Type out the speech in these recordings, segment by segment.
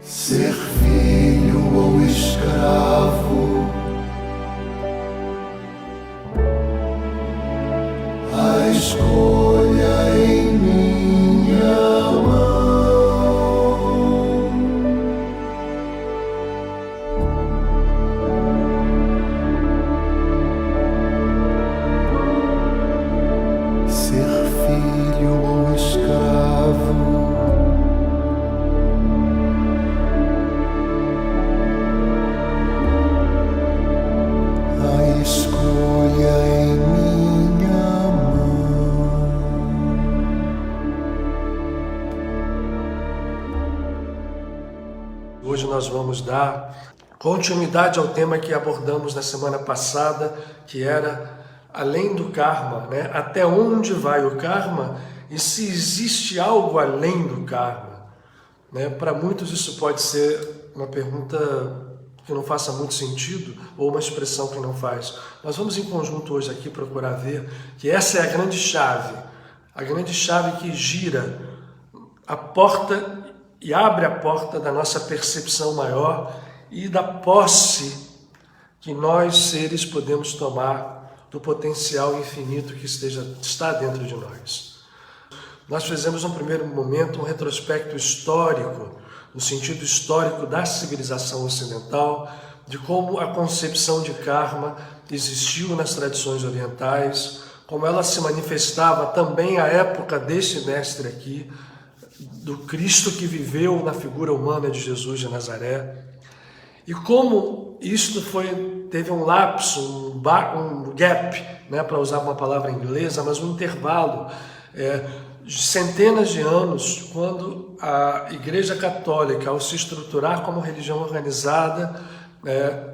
Ser filho ou escravo, a escolha em minha mão. Ser filho ou escravo, escolha em minha mão. Hoje nós vamos dar continuidade ao tema que abordamos na semana passada, que era além do karma, né? Até onde vai o karma e se existe algo além do karma, né? Para muitos isso pode ser uma pergunta que não faça muito sentido, ou uma expressão que não faz. Mas vamos em conjunto hoje aqui procurar ver que essa é a grande chave que gira a porta e abre a porta da nossa percepção maior e da posse que nós, seres, podemos tomar do potencial infinito que está dentro de nós. Nós fizemos, num primeiro momento, um retrospecto histórico, no sentido histórico da civilização ocidental, de como a concepção de karma existiu nas tradições orientais, como ela se manifestava também à época deste mestre aqui, do Cristo que viveu na figura humana de Jesus de Nazaré, e como isto teve um lapso, um gap, né, para usar uma palavra inglesa, mas um intervalo, de centenas de anos, quando a Igreja Católica, ao se estruturar como religião organizada,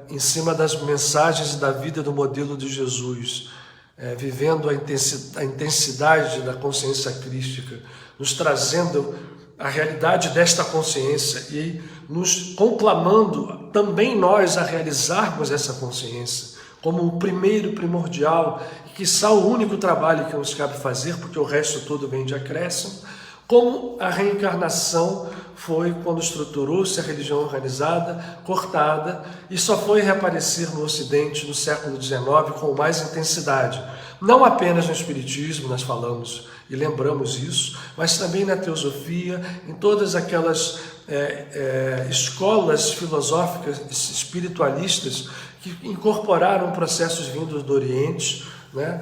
em cima das mensagens da vida do modelo de Jesus, vivendo a intensidade da consciência crística, nos trazendo a realidade desta consciência e nos conclamando também nós a realizarmos essa consciência como o primeiro primordial, e quiçá o único trabalho que nos cabe fazer, porque o resto todo vem de acréscimo, como a reencarnação foi quando estruturou-se a religião organizada, cortada, e só foi reaparecer no Ocidente no século XIX com mais intensidade. Não apenas no Espiritismo, nós falamos e lembramos isso, mas também na teosofia, em todas aquelas escolas filosóficas espiritualistas que incorporaram processos vindos do Oriente, né?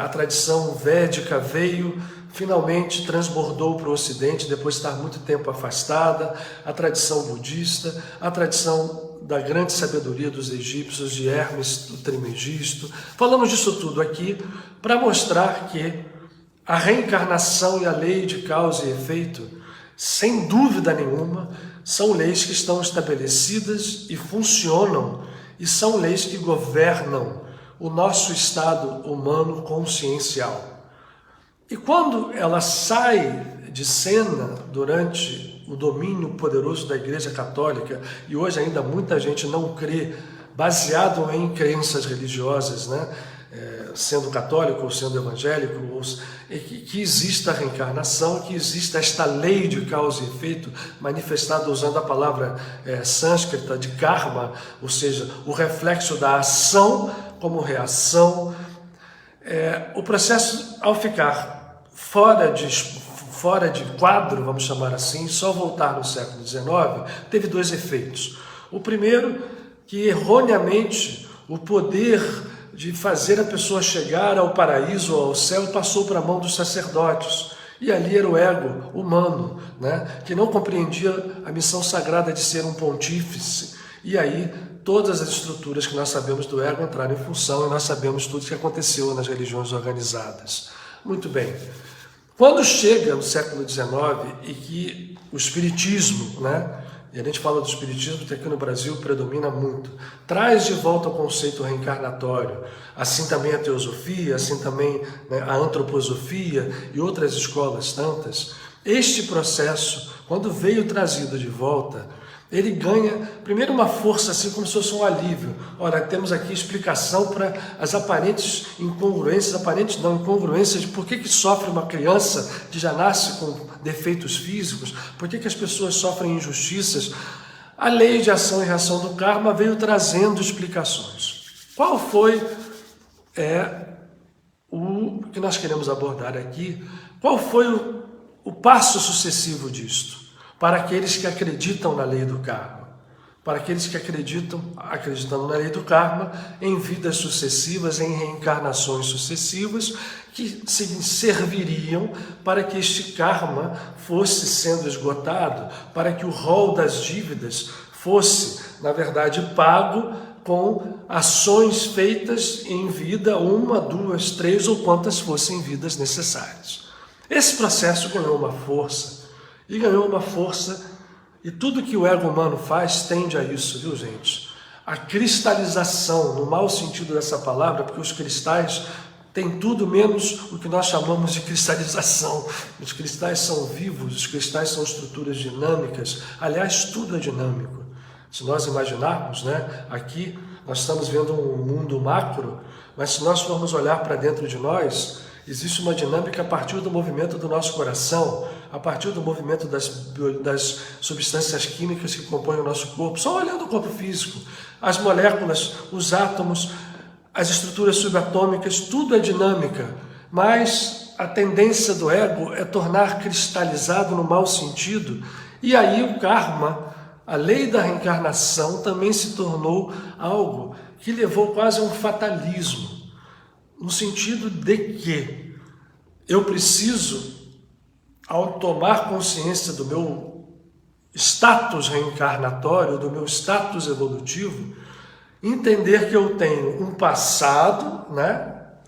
A tradição védica veio, finalmente transbordou para o Ocidente, depois de estar muito tempo afastada, a tradição budista, a tradição da grande sabedoria dos egípcios, de Hermes, o Trimegisto. Falamos disso tudo aqui para mostrar que a reencarnação e a lei de causa e efeito, sem dúvida nenhuma, são leis que estão estabelecidas e funcionam, e são leis que governam o nosso estado humano consciencial. E quando ela sai de cena durante o domínio poderoso da Igreja Católica, e hoje ainda muita gente não crê, baseado em crenças religiosas, né? Sendo católico ou sendo evangélico, que exista a reencarnação, que exista esta lei de causa e efeito, manifestada usando a palavra sânscrita de karma, ou seja, o reflexo da ação como reação. O processo, ao ficar fora de quadro, vamos chamar assim, só voltar no século XIX, teve dois efeitos. O primeiro, que erroneamente o poder de fazer a pessoa chegar ao paraíso ou ao céu passou para a mão dos sacerdotes. E ali era o ego humano, né, que não compreendia a missão sagrada de ser um pontífice. E aí todas as estruturas que nós sabemos do ego entraram em função, e nós sabemos tudo o que aconteceu nas religiões organizadas. Muito bem. Quando chega no século XIX e que o espiritismo, né, e a gente fala do espiritismo que aqui no Brasil predomina muito, traz de volta o conceito reencarnatório, assim também a teosofia, assim também, né, a antroposofia e outras escolas tantas. Este processo, quando veio trazido de volta, ele ganha primeiro uma força assim como se fosse um alívio. Olha, temos aqui explicação para as aparentes incongruências, incongruências de por que sofre uma criança que já nasce com defeitos físicos, por que as pessoas sofrem injustiças. A lei de ação e reação do karma veio trazendo explicações. Qual foi o que nós queremos abordar aqui? Qual foi o passo sucessivo disto? Para aqueles que acreditam na lei do karma. Para aqueles que acreditando na lei do karma, em vidas sucessivas, em reencarnações sucessivas, que serviriam para que este karma fosse sendo esgotado, para que o rol das dívidas fosse, na verdade, pago com ações feitas em vida, 1, 2, 3 ou quantas fossem vidas necessárias. Esse processo ganhou uma força, e tudo que o ego humano faz tende a isso, viu, gente? A cristalização, no mau sentido dessa palavra, porque os cristais têm tudo menos o que nós chamamos de cristalização. Os cristais são vivos, os cristais são estruturas dinâmicas, aliás, tudo é dinâmico. Se nós imaginarmos, aqui nós estamos vendo um mundo macro, mas se nós formos olhar para dentro de nós, existe uma dinâmica a partir do movimento do nosso coração, a partir do movimento das substâncias químicas que compõem o nosso corpo, só olhando o corpo físico, as moléculas, os átomos, as estruturas subatômicas, tudo é dinâmica, mas a tendência do ego é tornar cristalizado no mau sentido, e aí o karma, a lei da reencarnação, também se tornou algo que levou quase a um fatalismo, no sentido de que eu preciso, ao tomar consciência do meu status reencarnatório, do meu status evolutivo, entender que eu tenho um passado,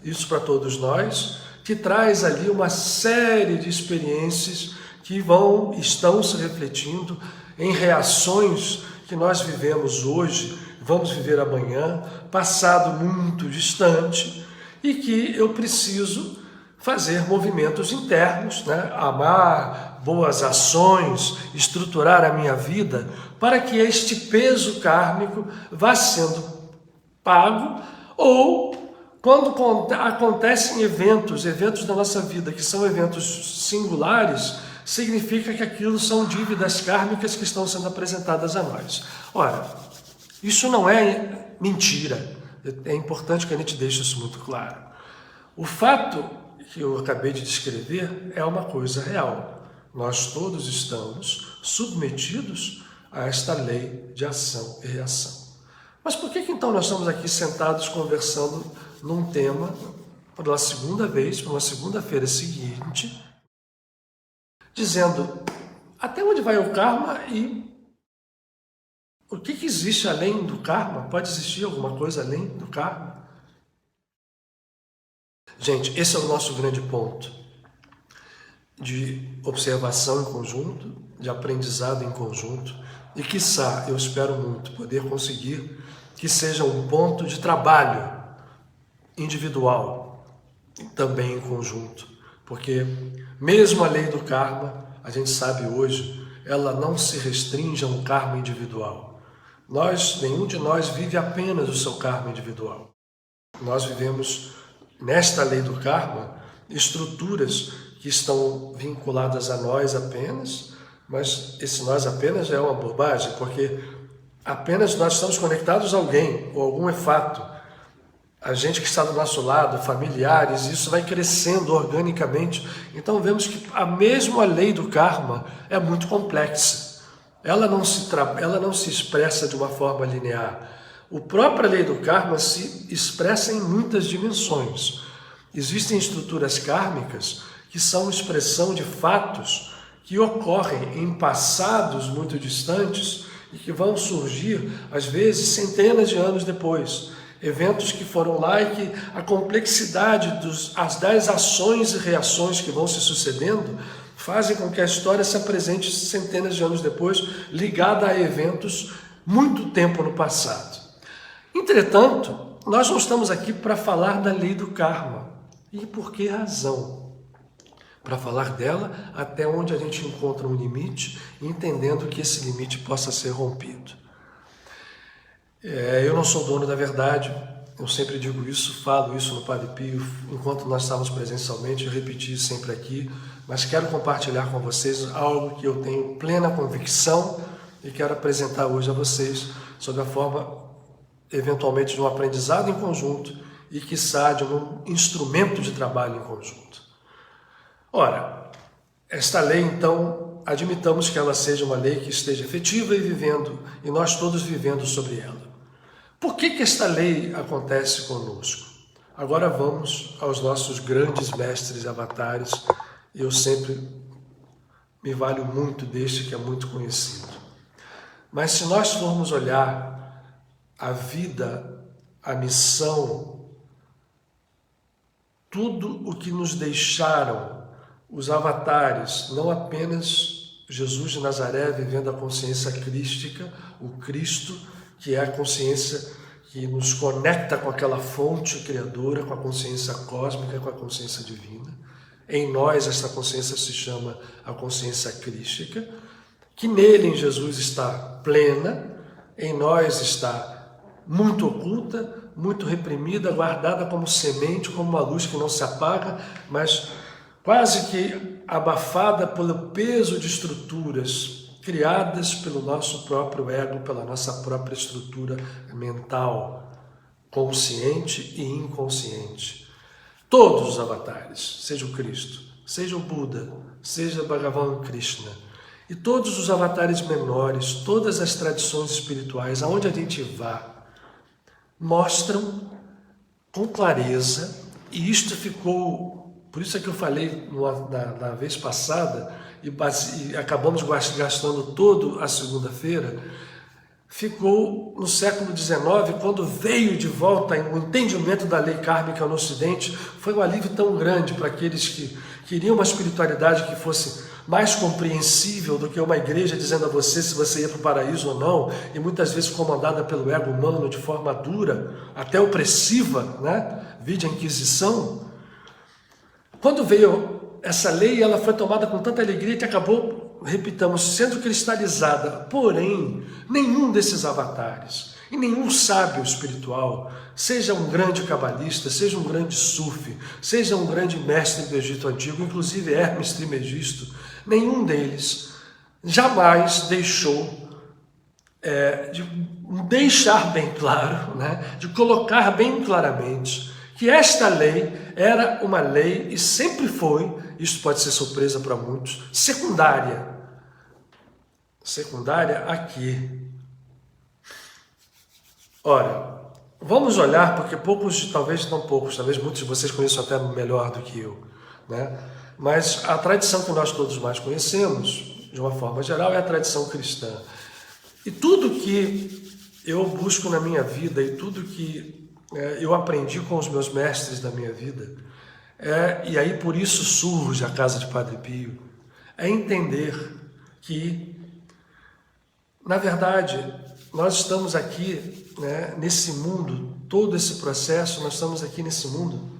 isso para todos nós, que traz ali uma série de experiências que estão se refletindo em reações que nós vivemos hoje, vamos viver amanhã, passado muito distante, e que eu preciso fazer movimentos internos, amar, boas ações, estruturar a minha vida, para que este peso kármico vá sendo pago, ou quando acontecem eventos da nossa vida, que são eventos singulares, significa que aquilo são dívidas kármicas que estão sendo apresentadas a nós. Ora, isso não é mentira. É importante que a gente deixe isso muito claro. O fato que eu acabei de descrever é uma coisa real. Nós todos estamos submetidos a esta lei de ação e reação. Mas por que então nós estamos aqui sentados conversando num tema, pela segunda vez, para uma segunda-feira seguinte, dizendo até onde vai o karma e o que existe além do karma? Pode existir alguma coisa além do karma? Gente, esse é o nosso grande ponto de observação em conjunto, de aprendizado em conjunto e, quiçá, eu espero muito poder conseguir que seja um ponto de trabalho individual também em conjunto, porque mesmo a lei do karma, a gente sabe hoje, ela não se restringe a um karma individual. Nenhum de nós vive apenas o seu karma individual. Nós vivemos, nesta lei do karma, estruturas que estão vinculadas a nós apenas, mas esse nós apenas é uma bobagem, porque apenas nós estamos conectados a alguém, ou algum fato. A gente que está do nosso lado, familiares, isso vai crescendo organicamente. Então vemos que a mesma lei do karma é muito complexa. Ela não se expressa de uma forma linear. A própria lei do karma se expressa em muitas dimensões. Existem estruturas kármicas que são expressão de fatos que ocorrem em passados muito distantes e que vão surgir, às vezes, centenas de anos depois. Eventos que foram lá e que a complexidade das ações e reações que vão se sucedendo fazem com que a história se apresente centenas de anos depois, ligada a eventos muito tempo no passado. Entretanto, nós não estamos aqui para falar da lei do karma. E por que razão? para falar dela até onde a gente encontra um limite, entendendo que esse limite possa ser rompido. Eu não sou dono da verdade, eu sempre digo isso, falo isso no Padre Pio, enquanto nós estávamos presencialmente, eu repeti isso sempre aqui, mas quero compartilhar com vocês algo que eu tenho plena convicção e quero apresentar hoje a vocês sob a forma, eventualmente, de um aprendizado em conjunto e, quiçá, de um instrumento de trabalho em conjunto. Ora, esta lei, então, admitamos que ela seja uma lei que esteja efetiva e nós todos vivendo sobre ela. Por que esta lei acontece conosco? Agora vamos aos nossos grandes mestres avatares. Eu sempre me valho muito deste que é muito conhecido. Mas se nós formos olhar a vida, a missão, tudo o que nos deixaram os avatares, não apenas Jesus de Nazaré vivendo a consciência crística, o Cristo, que é a consciência que nos conecta com aquela fonte criadora, com a consciência cósmica, com a consciência divina. Em nós, esta consciência se chama a consciência crística, que nele, em Jesus, está plena, em nós está muito oculta, muito reprimida, guardada como semente, como uma luz que não se apaga, mas quase que abafada pelo peso de estruturas criadas pelo nosso próprio ego, pela nossa própria estrutura mental, consciente e inconsciente. Todos os avatares, seja o Cristo, seja o Buda, seja Bhagavan Krishna, e todos os avatares menores, todas as tradições espirituais, aonde a gente vá, mostram com clareza, e isto ficou, por isso é que eu falei na vez passada, e acabamos gastando toda a segunda-feira, ficou no século XIX, quando veio de volta o entendimento da lei kármica no Ocidente, foi um alívio tão grande para aqueles que queriam uma espiritualidade que fosse mais compreensível do que uma igreja dizendo a você se você ia para o paraíso ou não, e muitas vezes comandada pelo ego humano de forma dura, até opressiva, né? Vide a Inquisição. Quando veio essa lei, ela foi tomada com tanta alegria que acabou, repitamos, sendo cristalizada. Porém, nenhum desses avatares e nenhum sábio espiritual, seja um grande cabalista, seja um grande sufi, seja um grande mestre do Egito Antigo, inclusive Hermes Trismegisto, nenhum deles jamais deixou de deixar bem claro, né, de colocar bem claramente que esta lei era uma lei e sempre foi, isso pode ser surpresa para muitos, secundária. Secundária aqui. Ora, vamos olhar, porque talvez muitos de vocês conheçam até melhor do que eu, né? Mas a tradição que nós todos mais conhecemos, de uma forma geral, é a tradição cristã. E tudo que eu busco na minha vida e tudo que eu aprendi com os meus mestres da minha vida, e aí por isso surge a Casa de Padre Pio, é entender que, na verdade, nós estamos aqui, né, nesse mundo, todo esse processo, nós estamos aqui nesse mundo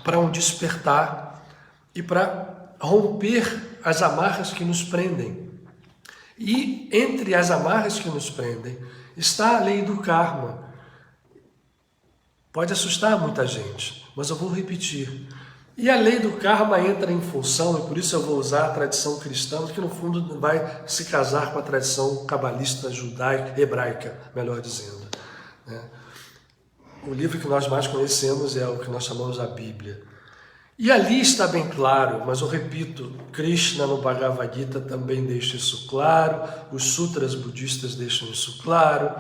para um despertar e para romper as amarras que nos prendem. E entre as amarras que nos prendem está a lei do karma. Pode assustar muita gente, mas eu vou repetir. E a lei do karma entra em função, e por isso eu vou usar a tradição cristã, que no fundo vai se casar com a tradição cabalista judaica, hebraica, melhor dizendo, né? O livro que nós mais conhecemos é o que nós chamamos a Bíblia. E ali está bem claro, mas eu repito, Krishna no Bhagavad Gita também deixa isso claro, os sutras budistas deixam isso claro,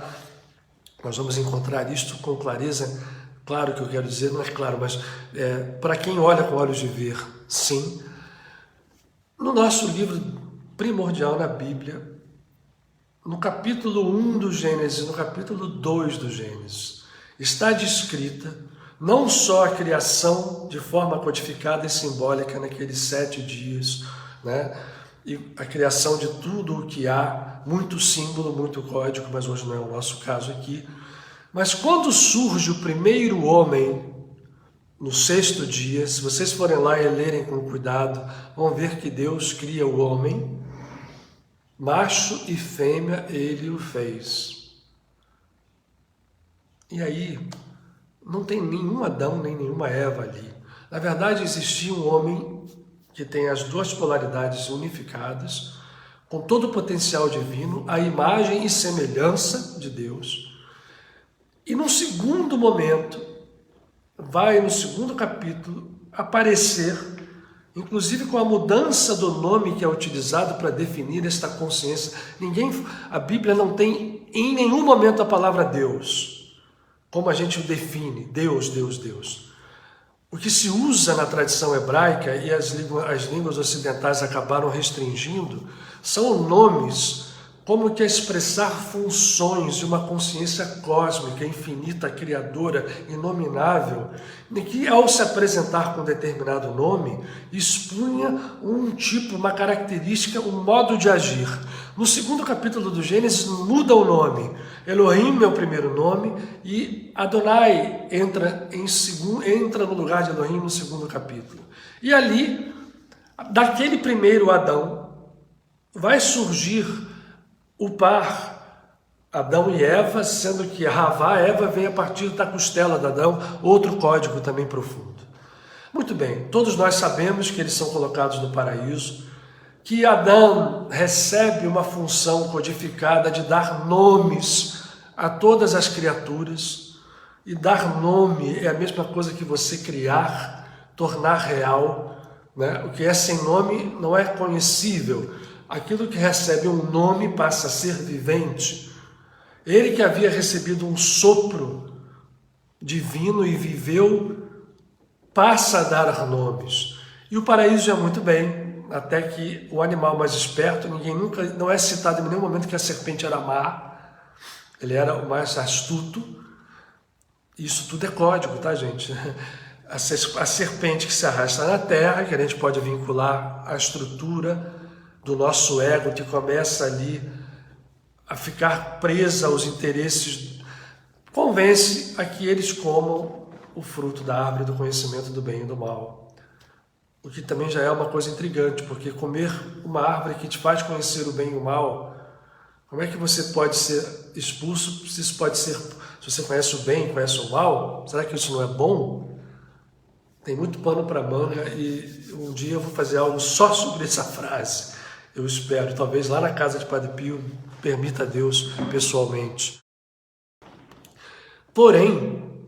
nós vamos encontrar isto com clareza. Claro que eu quero dizer, não é claro, mas para quem olha com olhos de ver, sim. No nosso livro primordial na Bíblia, no capítulo 1 do Gênesis, no capítulo 2 do Gênesis, está descrita não só a criação de forma codificada e simbólica naqueles 7 dias, né? E a criação de tudo o que há, muito símbolo, muito código, mas hoje não é o nosso caso aqui. Mas quando surge o primeiro homem, no sexto dia. Se vocês forem lá e lerem com cuidado, vão ver que Deus cria o homem, macho e fêmea ele o fez. E aí, não tem nenhum Adão nem nenhuma Eva ali. Na verdade, existia um homem que tem as duas polaridades unificadas, com todo o potencial divino, a imagem e semelhança de Deus. E no segundo momento, vai no segundo capítulo aparecer, inclusive com a mudança do nome que é utilizado para definir esta consciência. A Bíblia não tem em nenhum momento a palavra Deus, como a gente o define, Deus, Deus, Deus. O que se usa na tradição hebraica, e as línguas ocidentais acabaram restringindo, são nomes como que a expressar funções de uma consciência cósmica, infinita, criadora, inominável, em que ao se apresentar com determinado nome, expunha um tipo, uma característica, um modo de agir. No segundo capítulo do Gênesis muda o nome. Elohim é o primeiro nome e Adonai entra no lugar de Elohim no segundo capítulo. E ali, daquele primeiro Adão, vai surgir o par Adão e Eva, sendo que Havá, Eva, vem a partir da costela de Adão, outro código também profundo. Muito bem, todos nós sabemos que eles são colocados no paraíso, que Adão recebe uma função codificada de dar nomes a todas as criaturas, e dar nome é a mesma coisa que você criar, tornar real, né? O que é sem nome não é conhecível. Aquilo que recebe um nome passa a ser vivente. Ele que havia recebido um sopro divino e viveu, passa a dar nomes. E o paraíso é muito bem, até que o animal mais esperto, não é citado em nenhum momento que a serpente era má, ele era o mais astuto. Isso tudo é código, tá, gente? A serpente que se arrasta na terra, que a gente pode vincular à estrutura do nosso ego, que começa ali a ficar presa aos interesses, convence a que eles comam o fruto da árvore do conhecimento do bem e do mal. O que também já é uma coisa intrigante, porque comer uma árvore que te faz conhecer o bem e o mal, como é que você pode ser expulso se isso pode ser, se você conhece o bem, conhece o mal? Será que isso não é bom? Tem muito pano para manga e um dia eu vou fazer algo só sobre essa frase. Eu espero, talvez lá na casa de Padre Pio, permita a Deus pessoalmente. Porém,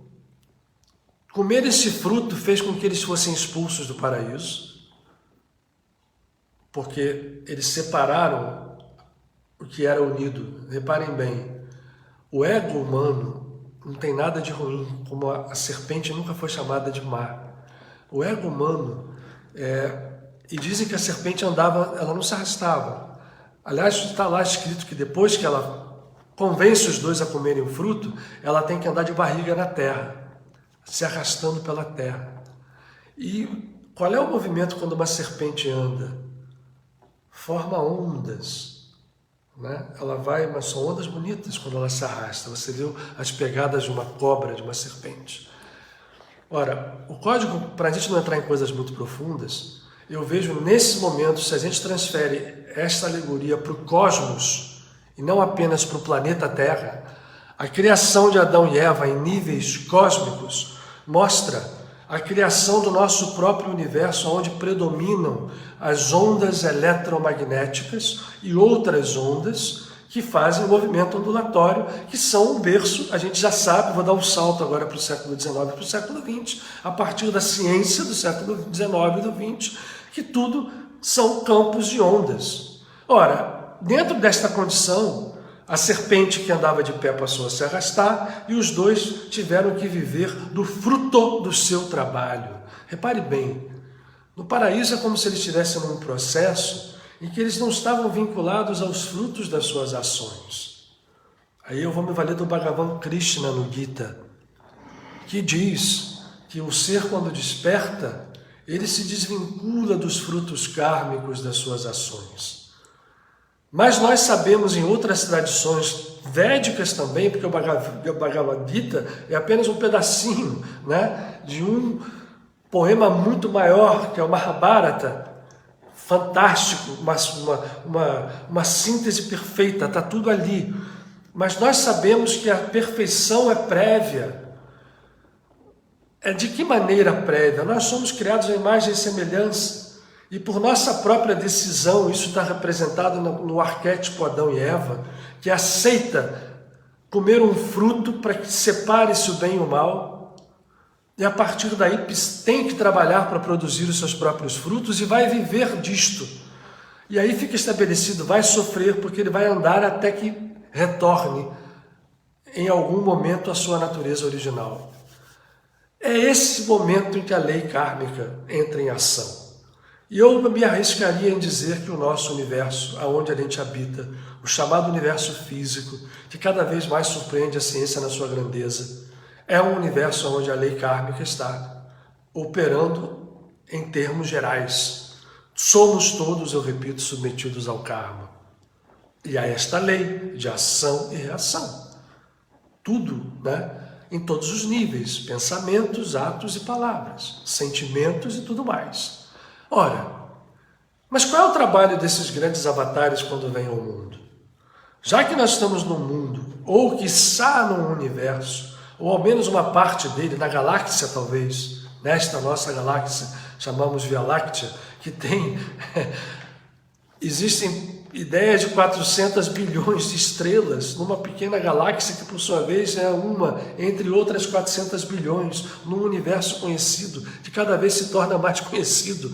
comer esse fruto fez com que eles fossem expulsos do paraíso, porque eles separaram o que era unido. Reparem bem, o ego humano não tem nada de ruim, como a serpente nunca foi chamada de má. O ego humano e dizem que a serpente andava, ela não se arrastava. Aliás, está lá escrito que depois que ela convence os dois a comerem o fruto, ela tem que andar de barriga na terra, se arrastando pela terra. E qual é o movimento quando uma serpente anda? Forma ondas, né? Ela vai, mas são ondas bonitas quando ela se arrasta. Você viu as pegadas de uma cobra, de uma serpente. Ora, o código, para a gente não entrar em coisas muito profundas, eu vejo nesse momento, se a gente transfere esta alegoria para o cosmos, e não apenas para o planeta Terra, a criação de Adão e Eva em níveis cósmicos mostra a criação do nosso próprio universo, onde predominam as ondas eletromagnéticas e outras ondas que fazem o movimento ondulatório, que são o berço, a gente já sabe, vou dar um salto agora para o século XIX e para o século XX, a partir da ciência do século XIX e do XX, que tudo são campos de ondas. Ora, dentro desta condição, a serpente que andava de pé passou a se arrastar e os dois tiveram que viver do fruto do seu trabalho. Repare bem, no paraíso é como se eles estivessem num processo em que eles não estavam vinculados aos frutos das suas ações. Aí eu vou me valer do Bhagavan Krishna no Gita, que diz que o ser, quando desperta, ele se desvincula dos frutos kármicos das suas ações. Mas nós sabemos em outras tradições védicas também, porque o Bhagavad Gita é apenas um pedacinho, né, de poema muito maior, que é o Mahabharata, fantástico, uma síntese perfeita, está tudo ali. Mas nós sabemos que a perfeição é prévia. É de que maneira prévia? Nós somos criados à imagem e semelhança, e por nossa própria decisão, isso está representado no arquétipo Adão e Eva, que aceita comer um fruto para que separe-se o bem e o mal, e a partir daí tem que trabalhar para produzir os seus próprios frutos e vai viver disto. E aí fica estabelecido, vai sofrer porque ele vai andar até que retorne em algum momento à sua natureza original. É esse momento em que a lei kármica entra em ação. E eu me arriscaria em dizer que o nosso universo, aonde a gente habita, o chamado universo físico, que cada vez mais surpreende a ciência na sua grandeza, é um universo onde a lei kármica está operando em termos gerais. Somos todos, eu repito, submetidos ao karma. E a esta lei de ação e reação. Tudo, né? Em todos os níveis, pensamentos, atos e palavras, sentimentos e tudo mais. Ora, mas qual é o trabalho desses grandes avatares quando vêm ao mundo? Já que nós estamos no mundo, ou quiçá num universo, ou ao menos uma parte dele, na galáxia talvez, nesta nossa galáxia, chamamos Via Láctea, que tem... Existem ideias de 400 bilhões de estrelas numa pequena galáxia que, por sua vez, é uma entre outras 400 bilhões num universo conhecido, que cada vez se torna mais conhecido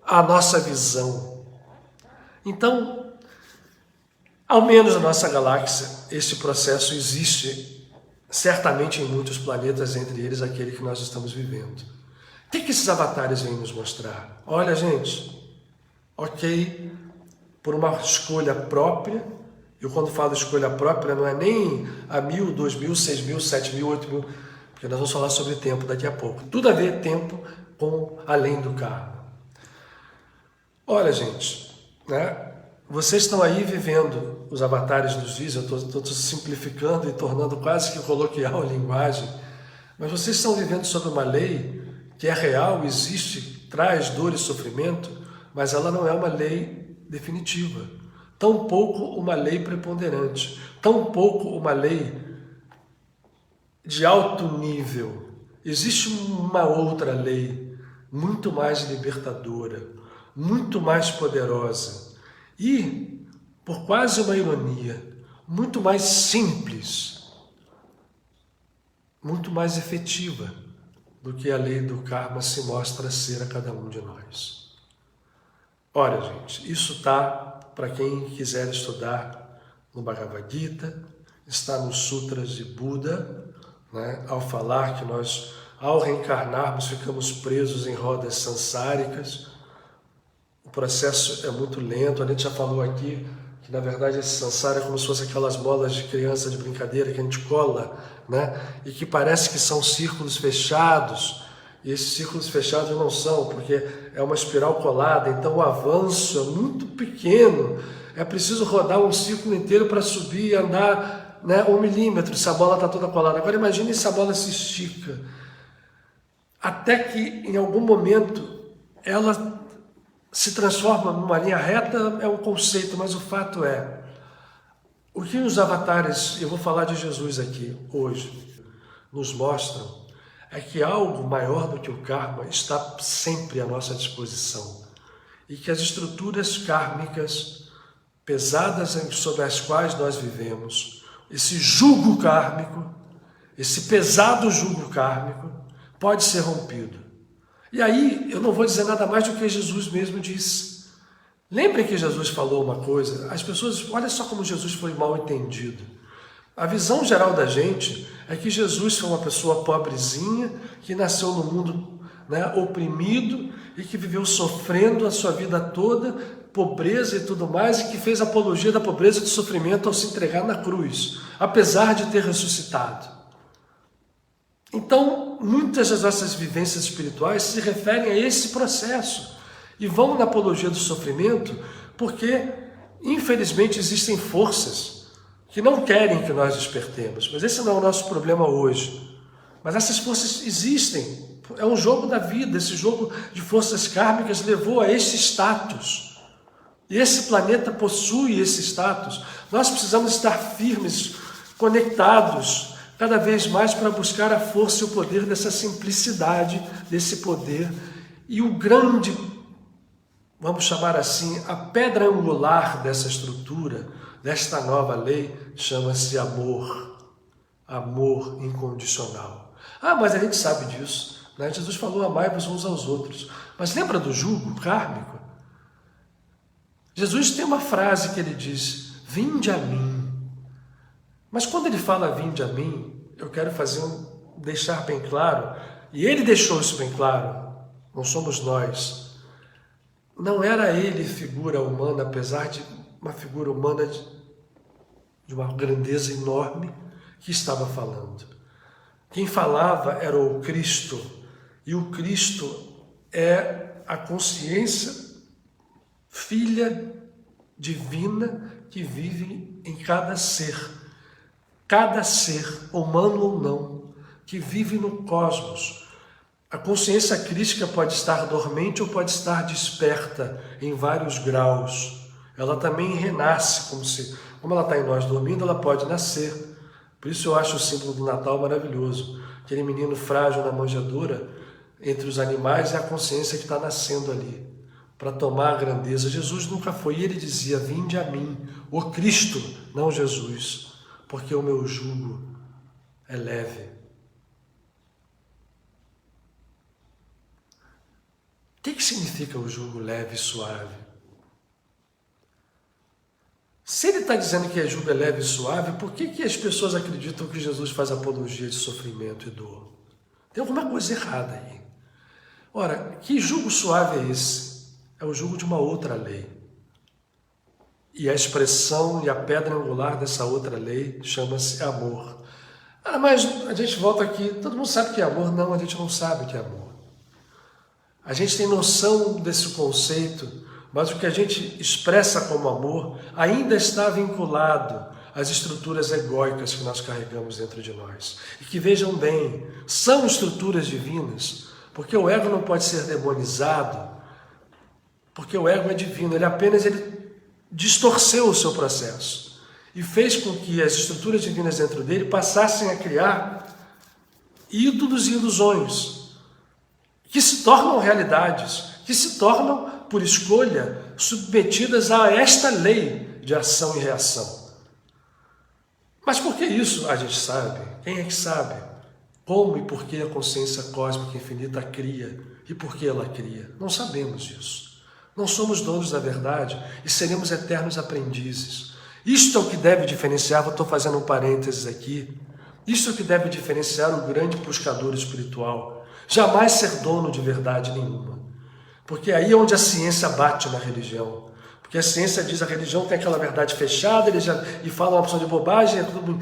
a nossa visão. Então, ao menos na nossa galáxia, este processo existe certamente em muitos planetas, entre eles aquele que nós estamos vivendo. O que esses avatares vêm nos mostrar? Olha, gente, ok, por uma escolha própria, eu quando falo escolha própria não é nem a 1.000, 2.000, 6.000, 7.000, 8.000, porque nós vamos falar sobre tempo daqui a pouco. Tudo a ver tempo com além do karma. Olha, gente, né? Vocês estão aí vivendo os avatares dos dias, eu estou simplificando e tornando quase que coloquial a linguagem, mas vocês estão vivendo sobre uma lei que é real, existe, traz dor e sofrimento, mas ela não é uma lei definitiva, tampouco uma lei preponderante, tampouco uma lei de alto nível. Existe uma outra lei, muito mais libertadora, muito mais poderosa e, por quase uma ironia, muito mais simples, muito mais efetiva do que a lei do karma se mostra ser a cada um de nós. Olha, gente, isso está para quem quiser estudar no Bhagavad Gita, está nos Sutras de Buda, né? Ao falar que nós, ao reencarnarmos, ficamos presos em rodas sansáricas. O processo é muito lento, a gente já falou aqui que, na verdade, esse sansara é como se fosse aquelas bolas de criança de brincadeira que a gente cola, né? E que parece que são círculos fechados. E esses círculos fechados não são, porque é uma espiral colada, então o avanço é muito pequeno. É preciso rodar um círculo inteiro para subir e andar, né, 1 milímetro, se a bola está toda colada. Agora imagine se a bola se estica. Até que em algum momento ela se transforma numa linha reta, é um conceito, mas o fato é, o que os avatares, eu vou falar de Jesus aqui hoje, nos mostram, é que algo maior do que o karma está sempre à nossa disposição e que as estruturas kármicas pesadas sobre as quais nós vivemos, esse jugo kármico, esse pesado jugo kármico, pode ser rompido. E aí eu não vou dizer nada mais do que Jesus mesmo disse. Lembrem que Jesus falou uma coisa, as pessoas, olha só como Jesus foi mal entendido. A visão geral da gente é que Jesus foi uma pessoa pobrezinha, que nasceu no mundo, né, oprimido e que viveu sofrendo a sua vida toda, pobreza e tudo mais, e que fez apologia da pobreza e do sofrimento ao se entregar na cruz, apesar de ter ressuscitado. Então, muitas das nossas vivências espirituais se referem a esse processo e vão na apologia do sofrimento porque, infelizmente, existem forças que não querem que nós despertemos. Mas esse não é o nosso problema hoje. Mas essas forças existem É um jogo da vida, esse jogo de forças kármicas levou a esse status. E esse planeta possui esse status. Nós precisamos estar firmes, conectados, cada vez mais para buscar a força e o poder dessa simplicidade, desse poder. E o grande, vamos chamar assim, a pedra angular dessa estrutura, desta nova lei, chama-se amor. Amor incondicional. Ah, mas a gente sabe disso. Né? Jesus falou, amai-vos uns aos outros. Mas lembra do jugo kármico? Jesus tem uma frase que ele diz, vinde a mim. Mas quando ele fala vinde a mim, eu quero deixar bem claro, e ele deixou isso bem claro, não somos nós. Não era ele figura humana, apesar de uma figura humana de uma grandeza enorme, que estava falando. Quem falava era o Cristo, e o Cristo é a consciência filha divina que vive em cada ser, humano ou não, que vive no cosmos. A consciência crística pode estar dormente ou pode estar desperta em vários graus. Ela também renasce, como ela está em nós dormindo, ela pode nascer. Por isso eu acho o símbolo do Natal maravilhoso. Aquele menino frágil na manjedoura, entre os animais, é a consciência que está nascendo ali, para tomar a grandeza. Jesus nunca foi, e ele dizia, vinde a mim, o Cristo, não Jesus, porque o meu jugo é leve. O que significa o jugo leve e suave? Se ele está dizendo que é jugo leve e suave, por que as pessoas acreditam que Jesus faz apologia de sofrimento e dor? Tem alguma coisa errada aí. Ora, que jugo suave é esse? É o jugo de uma outra lei. E a expressão e a pedra angular dessa outra lei chama-se amor. Ah, mas a gente volta aqui, todo mundo sabe que é amor? Não, a gente não sabe o que é amor. A gente tem noção desse conceito, mas o que a gente expressa como amor ainda está vinculado às estruturas egóicas que nós carregamos dentro de nós. E que, vejam bem, são estruturas divinas, porque o ego não pode ser demonizado, porque o ego é divino, ele distorceu o seu processo e fez com que as estruturas divinas dentro dele passassem a criar ídolos e ilusões, que se tornam realidades, que se tornam, por escolha, submetidas a esta lei de ação e reação. Mas por que isso? A gente sabe. Quem é que sabe? Como e por que a consciência cósmica infinita cria e por que ela cria? Não sabemos disso. Não somos donos da verdade e seremos eternos aprendizes. Isto é o que deve diferenciar, estou fazendo um parênteses aqui, isto é o que deve diferenciar o grande buscador espiritual. Jamais ser dono de verdade nenhuma. Porque aí é onde a ciência bate na religião. Porque a ciência diz que a religião tem aquela verdade fechada, e fala uma opção de bobagem, é tudo...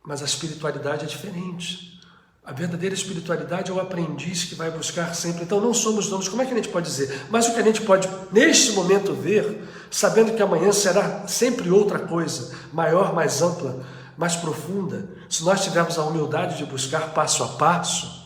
Mas a espiritualidade é diferente. A verdadeira espiritualidade é o aprendiz que vai buscar sempre. Então não somos donos. Como é que a gente pode dizer? Mas o que a gente pode, neste momento, ver, sabendo que amanhã será sempre outra coisa, maior, mais ampla, mais profunda, se nós tivermos a humildade de buscar passo a passo,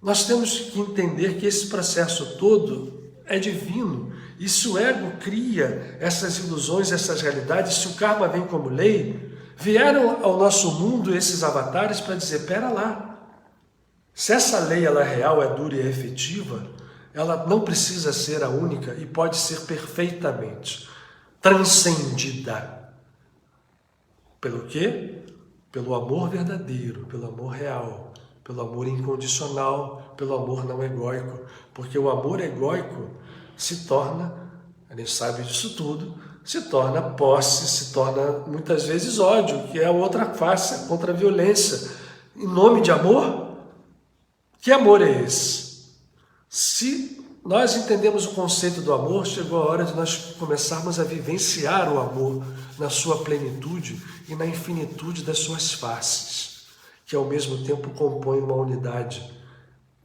nós temos que entender que esse processo todo é divino. E se o ego cria essas ilusões, essas realidades, se o karma vem como lei, vieram ao nosso mundo esses avatares para dizer, pera lá, se essa lei ela é real, é dura e é efetiva, ela não precisa ser a única e pode ser perfeitamente transcendida. Pelo quê? Pelo amor verdadeiro, pelo amor real, pelo amor incondicional, pelo amor não egóico, porque o amor egóico se torna, a gente sabe disso tudo, se torna posse, se torna muitas vezes ódio, que é a outra face contra a violência. Em nome de amor? Que amor é esse? Se nós entendemos o conceito do amor, chegou a hora de nós começarmos a vivenciar o amor na sua plenitude e na infinitude das suas faces, que ao mesmo tempo compõe uma unidade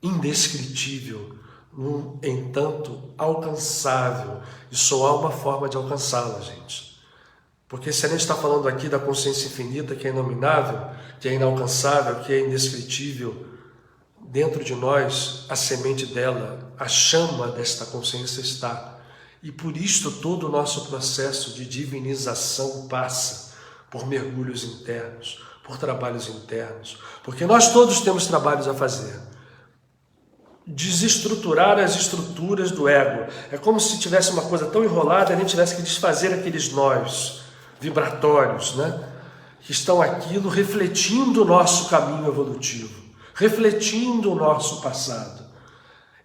indescritível, no entanto alcançável, e só há uma forma de alcançá-la, gente. Porque se a gente está falando aqui da consciência infinita, que é inominável, que é inalcançável, que é indescritível, dentro de nós, a semente dela, a chama desta consciência está. E por isto todo o nosso processo de divinização passa por mergulhos internos, por trabalhos internos, porque nós todos temos trabalhos a fazer. Desestruturar as estruturas do ego. É como se tivesse uma coisa tão enrolada, a gente tivesse que desfazer aqueles nós vibratórios, né? Que estão aquilo refletindo o nosso caminho evolutivo, refletindo o nosso passado.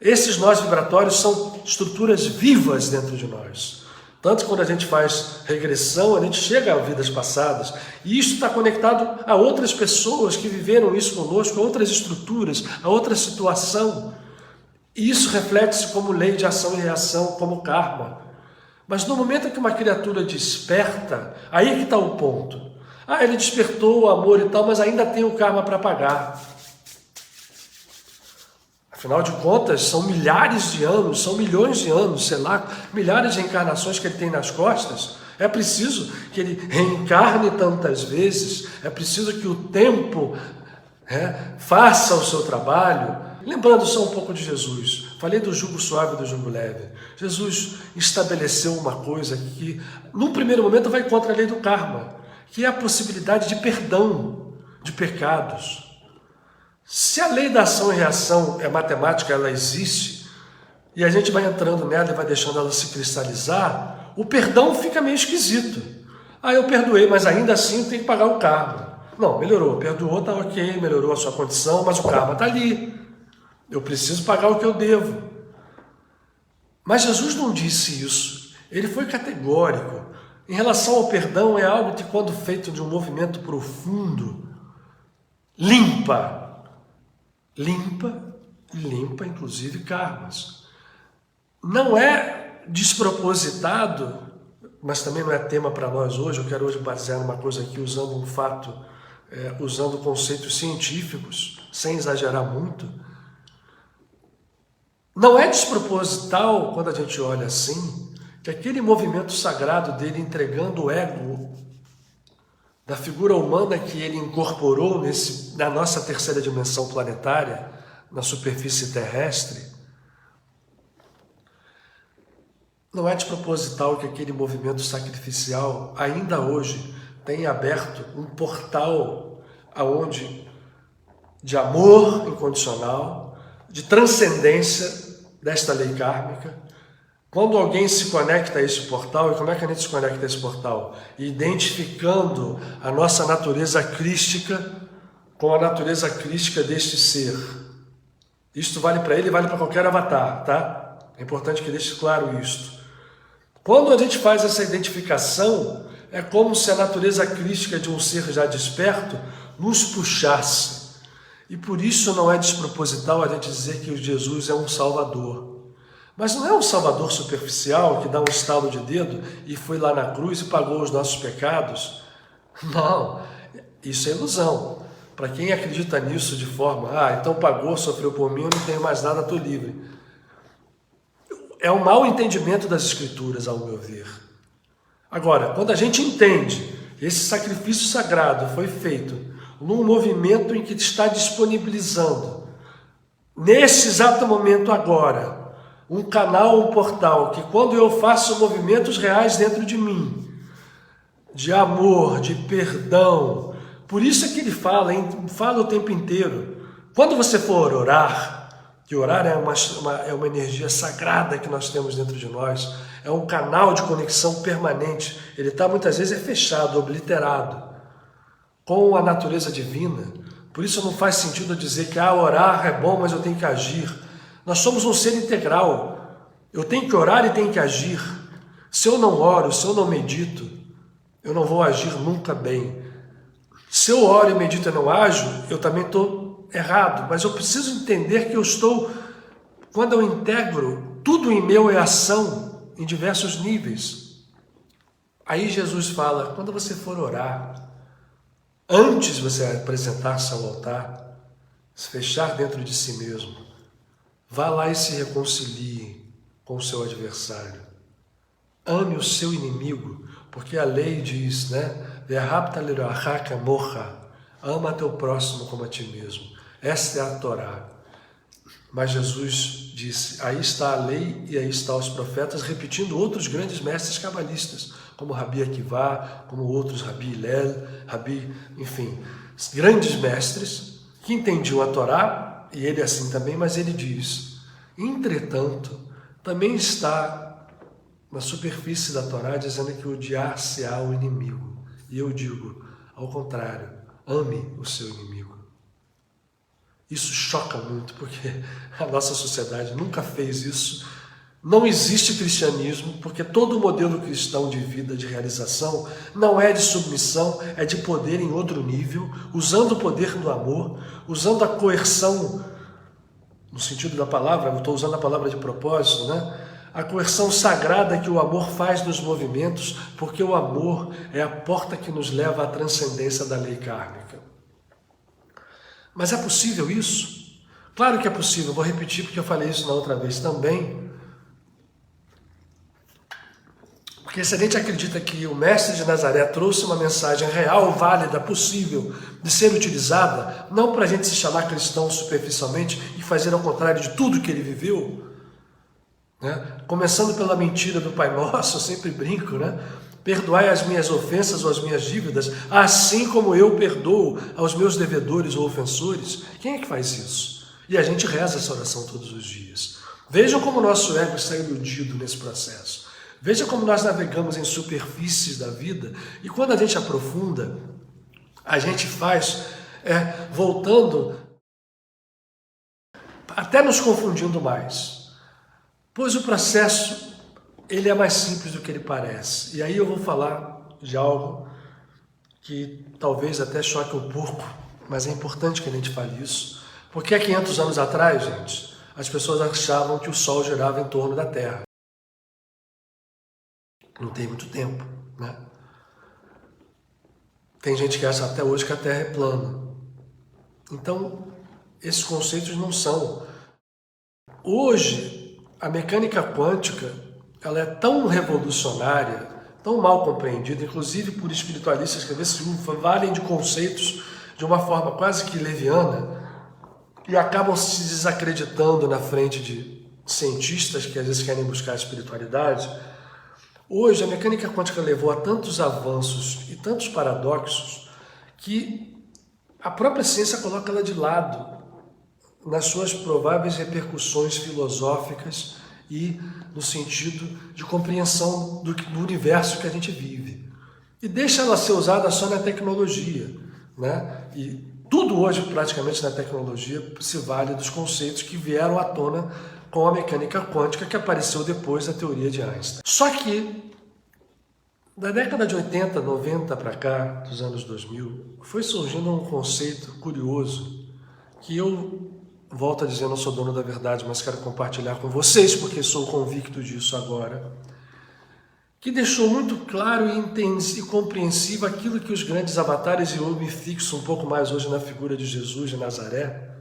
Esses nós vibratórios são estruturas vivas dentro de nós. Tanto que quando a gente faz regressão, a gente chega a vidas passadas, e isso está conectado a outras pessoas que viveram isso conosco, a outras estruturas, a outra situação. E isso reflete-se como lei de ação e reação, como karma. Mas no momento em que uma criatura desperta, aí é que está o ponto. Ele despertou o amor e tal, mas ainda tem o karma para pagar. Afinal de contas, são milhares de anos, são milhões de anos, sei lá, milhares de encarnações que ele tem nas costas. É preciso que ele reencarne tantas vezes, é preciso que o tempo faça o seu trabalho. Lembrando só um pouco de Jesus, falei do jugo suave e do jugo leve. Jesus estabeleceu uma coisa que, num primeiro momento, vai contra a lei do karma, que é a possibilidade de perdão de pecados. Se a lei da ação e reação é matemática, ela existe, e a gente vai entrando nela e vai deixando ela se cristalizar, o perdão fica meio esquisito. Eu perdoei, mas ainda assim tem que pagar o karma. Não, melhorou, perdoou, está ok, melhorou a sua condição, mas o karma está ali. Eu preciso pagar o que eu devo. Mas Jesus não disse isso. Ele foi categórico. Em relação ao perdão, é algo que, quando feito de um movimento profundo, limpa, inclusive, karmas. Não é despropositado, mas também não é tema para nós hoje. Eu quero hoje basear numa coisa aqui, usando um fato, usando conceitos científicos, sem exagerar muito. Não é desproposital, quando a gente olha assim, que aquele movimento sagrado dele entregando o ego da figura humana que ele incorporou na nossa terceira dimensão planetária, na superfície terrestre, não é desproposital que aquele movimento sacrificial ainda hoje tenha aberto um portal de amor incondicional, de transcendência desta lei kármica. Quando alguém se conecta a esse portal, e como é que a gente se conecta a esse portal? Identificando a nossa natureza crística com a natureza crística deste ser. Isto vale para ele e vale para qualquer avatar, tá? É importante que deixe claro isto. Quando a gente faz essa identificação, é como se a natureza crística de um ser já desperto nos puxasse. E por isso não é desproposital a gente dizer que Jesus é um salvador. Mas não é um salvador superficial que dá um estalo de dedo e foi lá na cruz e pagou os nossos pecados. Não, isso é ilusão. Para quem acredita nisso de forma, então pagou, sofreu por mim, eu não tenho mais nada, estou livre. É um mau entendimento das Escrituras, ao meu ver. Agora, quando a gente entende que esse sacrifício sagrado foi feito num movimento em que está disponibilizando, nesse exato momento agora, um canal, um portal, que quando eu faço movimentos reais dentro de mim, de amor, de perdão, por isso é que ele fala o tempo inteiro. Quando você for orar, que orar é uma energia sagrada que nós temos dentro de nós, é um canal de conexão permanente, ele está muitas vezes fechado, obliterado, com a natureza divina. Por isso não faz sentido dizer que orar é bom, mas eu tenho que agir. Nós somos um ser integral. Eu tenho que orar e tenho que agir. Se eu não oro, se eu não medito, eu não vou agir nunca bem. Se eu oro e medito e não ajo, eu também estou errado. Mas eu preciso entender que quando eu integro, tudo em meu é ação em diversos níveis. Aí Jesus fala, quando você for orar, antes de você apresentar-se ao altar, se fechar dentro de si mesmo, vá lá e se reconcilie com o seu adversário. Ame o seu inimigo, porque a lei diz, ama teu próximo como a ti mesmo. Esta é a Torá. Mas Jesus disse, aí está a lei e aí estão os profetas, repetindo outros grandes mestres cabalistas, como Rabi Akivá, como outros, Rabi Hillel, enfim, grandes mestres que entendiam a Torá, e ele assim também, mas ele diz, entretanto, também está na superfície da Torá dizendo que odiar-se-á o inimigo. E eu digo, ao contrário, ame o seu inimigo. Isso choca muito, porque a nossa sociedade nunca fez isso. Não existe cristianismo, porque todo o modelo cristão de vida, de realização, não é de submissão, é de poder em outro nível, usando o poder do amor, usando a coerção, no sentido da palavra, eu estou usando a palavra de propósito, né? A coerção sagrada que o amor faz nos movimentos, porque o amor é a porta que nos leva à transcendência da lei kármica. Mas é possível isso? Claro que é possível, vou repetir porque eu falei isso na outra vez também. Porque se a gente acredita que o Mestre de Nazaré trouxe uma mensagem real, válida, possível de ser utilizada, não para a gente se chamar cristão superficialmente e fazer ao contrário de tudo que ele viveu, né? Começando pela mentira do Pai Nosso, eu sempre brinco, né? Perdoai as minhas ofensas ou as minhas dívidas, assim como eu perdoo aos meus devedores ou ofensores. Quem é que faz isso? E a gente reza essa oração todos os dias. Vejam como o nosso ego está iludido nesse processo. Veja como nós navegamos em superfícies da vida e quando a gente aprofunda, a gente faz voltando, até nos confundindo mais. Pois o processo, ele é mais simples do que ele parece. E aí eu vou falar de algo que talvez até choque um pouco, mas é importante que a gente fale isso. Porque há 500 anos atrás, gente, as pessoas achavam que o Sol girava em torno da Terra. Não tem muito tempo, né? Tem gente que acha até hoje que a Terra é plana. Então, esses conceitos não são. Hoje, a mecânica quântica, ela é tão revolucionária, tão mal compreendida, inclusive por espiritualistas que às vezes se valem de conceitos de uma forma quase que leviana e acabam se desacreditando na frente de cientistas que às vezes querem buscar a espiritualidade. Hoje, a mecânica quântica levou a tantos avanços e tantos paradoxos que a própria ciência coloca ela de lado nas suas prováveis repercussões filosóficas e no sentido de compreensão do universo que a gente vive. E deixa ela ser usada só na tecnologia, né? E tudo hoje, praticamente, na tecnologia se vale dos conceitos que vieram à tona com a mecânica quântica que apareceu depois da teoria de Einstein. Só que, da década de 80, 90 para cá, dos anos 2000, foi surgindo um conceito curioso que eu, volto a dizer, não sou dono da verdade, mas quero compartilhar com vocês porque sou convicto disso agora, que deixou muito claro e compreensível aquilo que os grandes avatares, e eu me fixo um pouco mais hoje na figura de Jesus de Nazaré,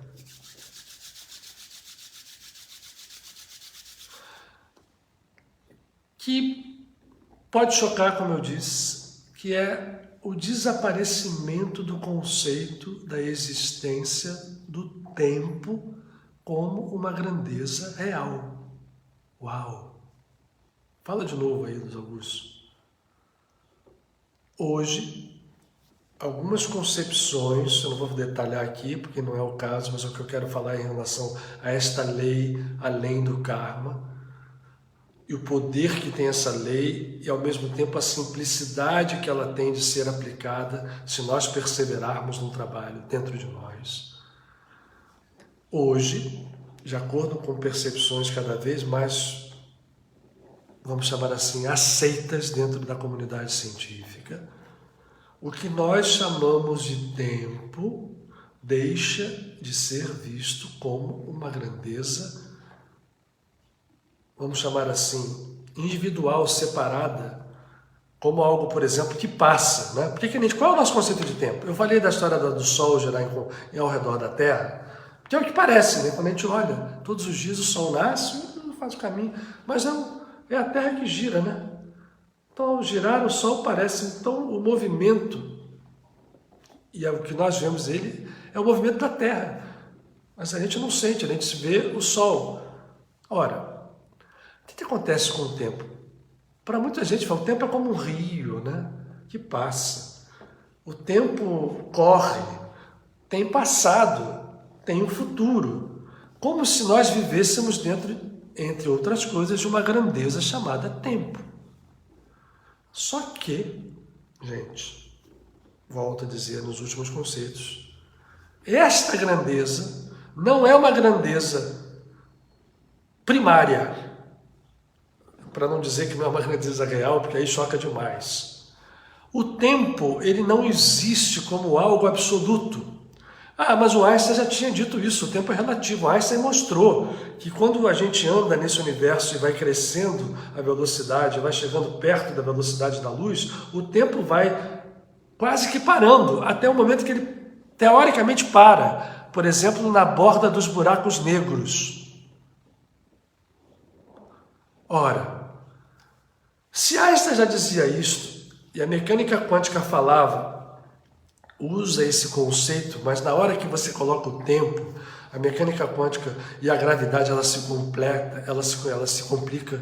que pode chocar, como eu disse, que é o desaparecimento do conceito da existência do tempo como uma grandeza real. Uau! Fala de novo aí, Luiz Augusto. Hoje, algumas concepções, eu não vou detalhar aqui porque não é o caso, mas o que eu quero falar em relação a esta lei além do karma, e o poder que tem essa lei e, ao mesmo tempo, a simplicidade que ela tem de ser aplicada se nós perseverarmos no trabalho dentro de nós. Hoje, de acordo com percepções cada vez mais, vamos chamar assim, aceitas dentro da comunidade científica, o que nós chamamos de tempo deixa de ser visto como uma grandeza, vamos chamar assim, individual, separada, como algo, por exemplo, que passa, né? Porque, qual é o nosso conceito de tempo? Eu falei da história do Sol girar ao redor da Terra, que é o que parece, né? Quando a gente olha, todos os dias o Sol nasce e faz o caminho, mas é a Terra que gira, né? Então, ao girar, o Sol parece, então, o movimento, e é o que nós vemos ele, é o movimento da Terra. mas a gente não sente, a gente vê o sol. Ora, o que acontece com o tempo? Para muita gente, o tempo é como um rio, né? Que passa. O tempo corre, tem passado, tem um futuro, como se nós vivêssemos dentro, entre outras coisas, de uma grandeza chamada tempo. Só que, gente, volto a dizer nos últimos conceitos, esta grandeza não é uma grandeza primária, para não dizer que não é uma grandeza real, porque aí choca demais. O tempo, ele não existe como algo absoluto. Ah, mas o Einstein já tinha dito isso, o tempo é relativo. O Einstein mostrou que quando a gente anda nesse universo e vai crescendo a velocidade, vai chegando perto da velocidade da luz, o tempo vai quase que parando, até o momento que ele teoricamente para. Por exemplo, na borda dos buracos negros. Ora, se Einstein já dizia isto, e a mecânica quântica falava, usa esse conceito, mas na hora que você coloca o tempo, a mecânica quântica e a gravidade, ela se completa, ela se complica.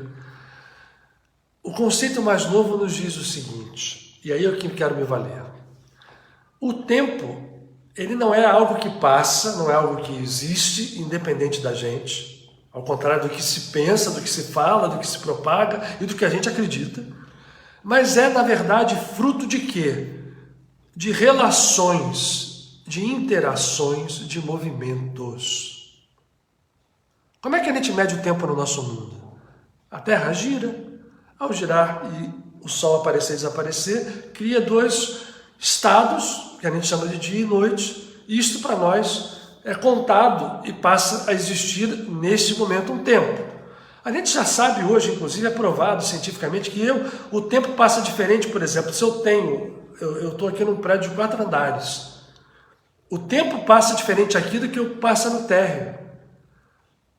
O conceito mais novo nos diz o seguinte, e aí é o que quero me valer. O tempo, ele não é algo que passa, não é algo que existe, independente da gente, ao contrário do que se pensa, do que se fala, do que se propaga e do que a gente acredita, mas é, na verdade, fruto de quê? De relações, de interações, de movimentos. Como é que a gente mede o tempo no nosso mundo? A Terra gira, ao girar e o Sol aparecer e desaparecer, cria dois estados, que a gente chama de dia e noite, e isto para nós é contado e passa a existir neste momento um tempo. A gente já sabe hoje, inclusive é provado cientificamente, que o tempo passa diferente, por exemplo, se eu estou aqui num prédio de 4 andares, o tempo passa diferente aqui do que passa no térreo,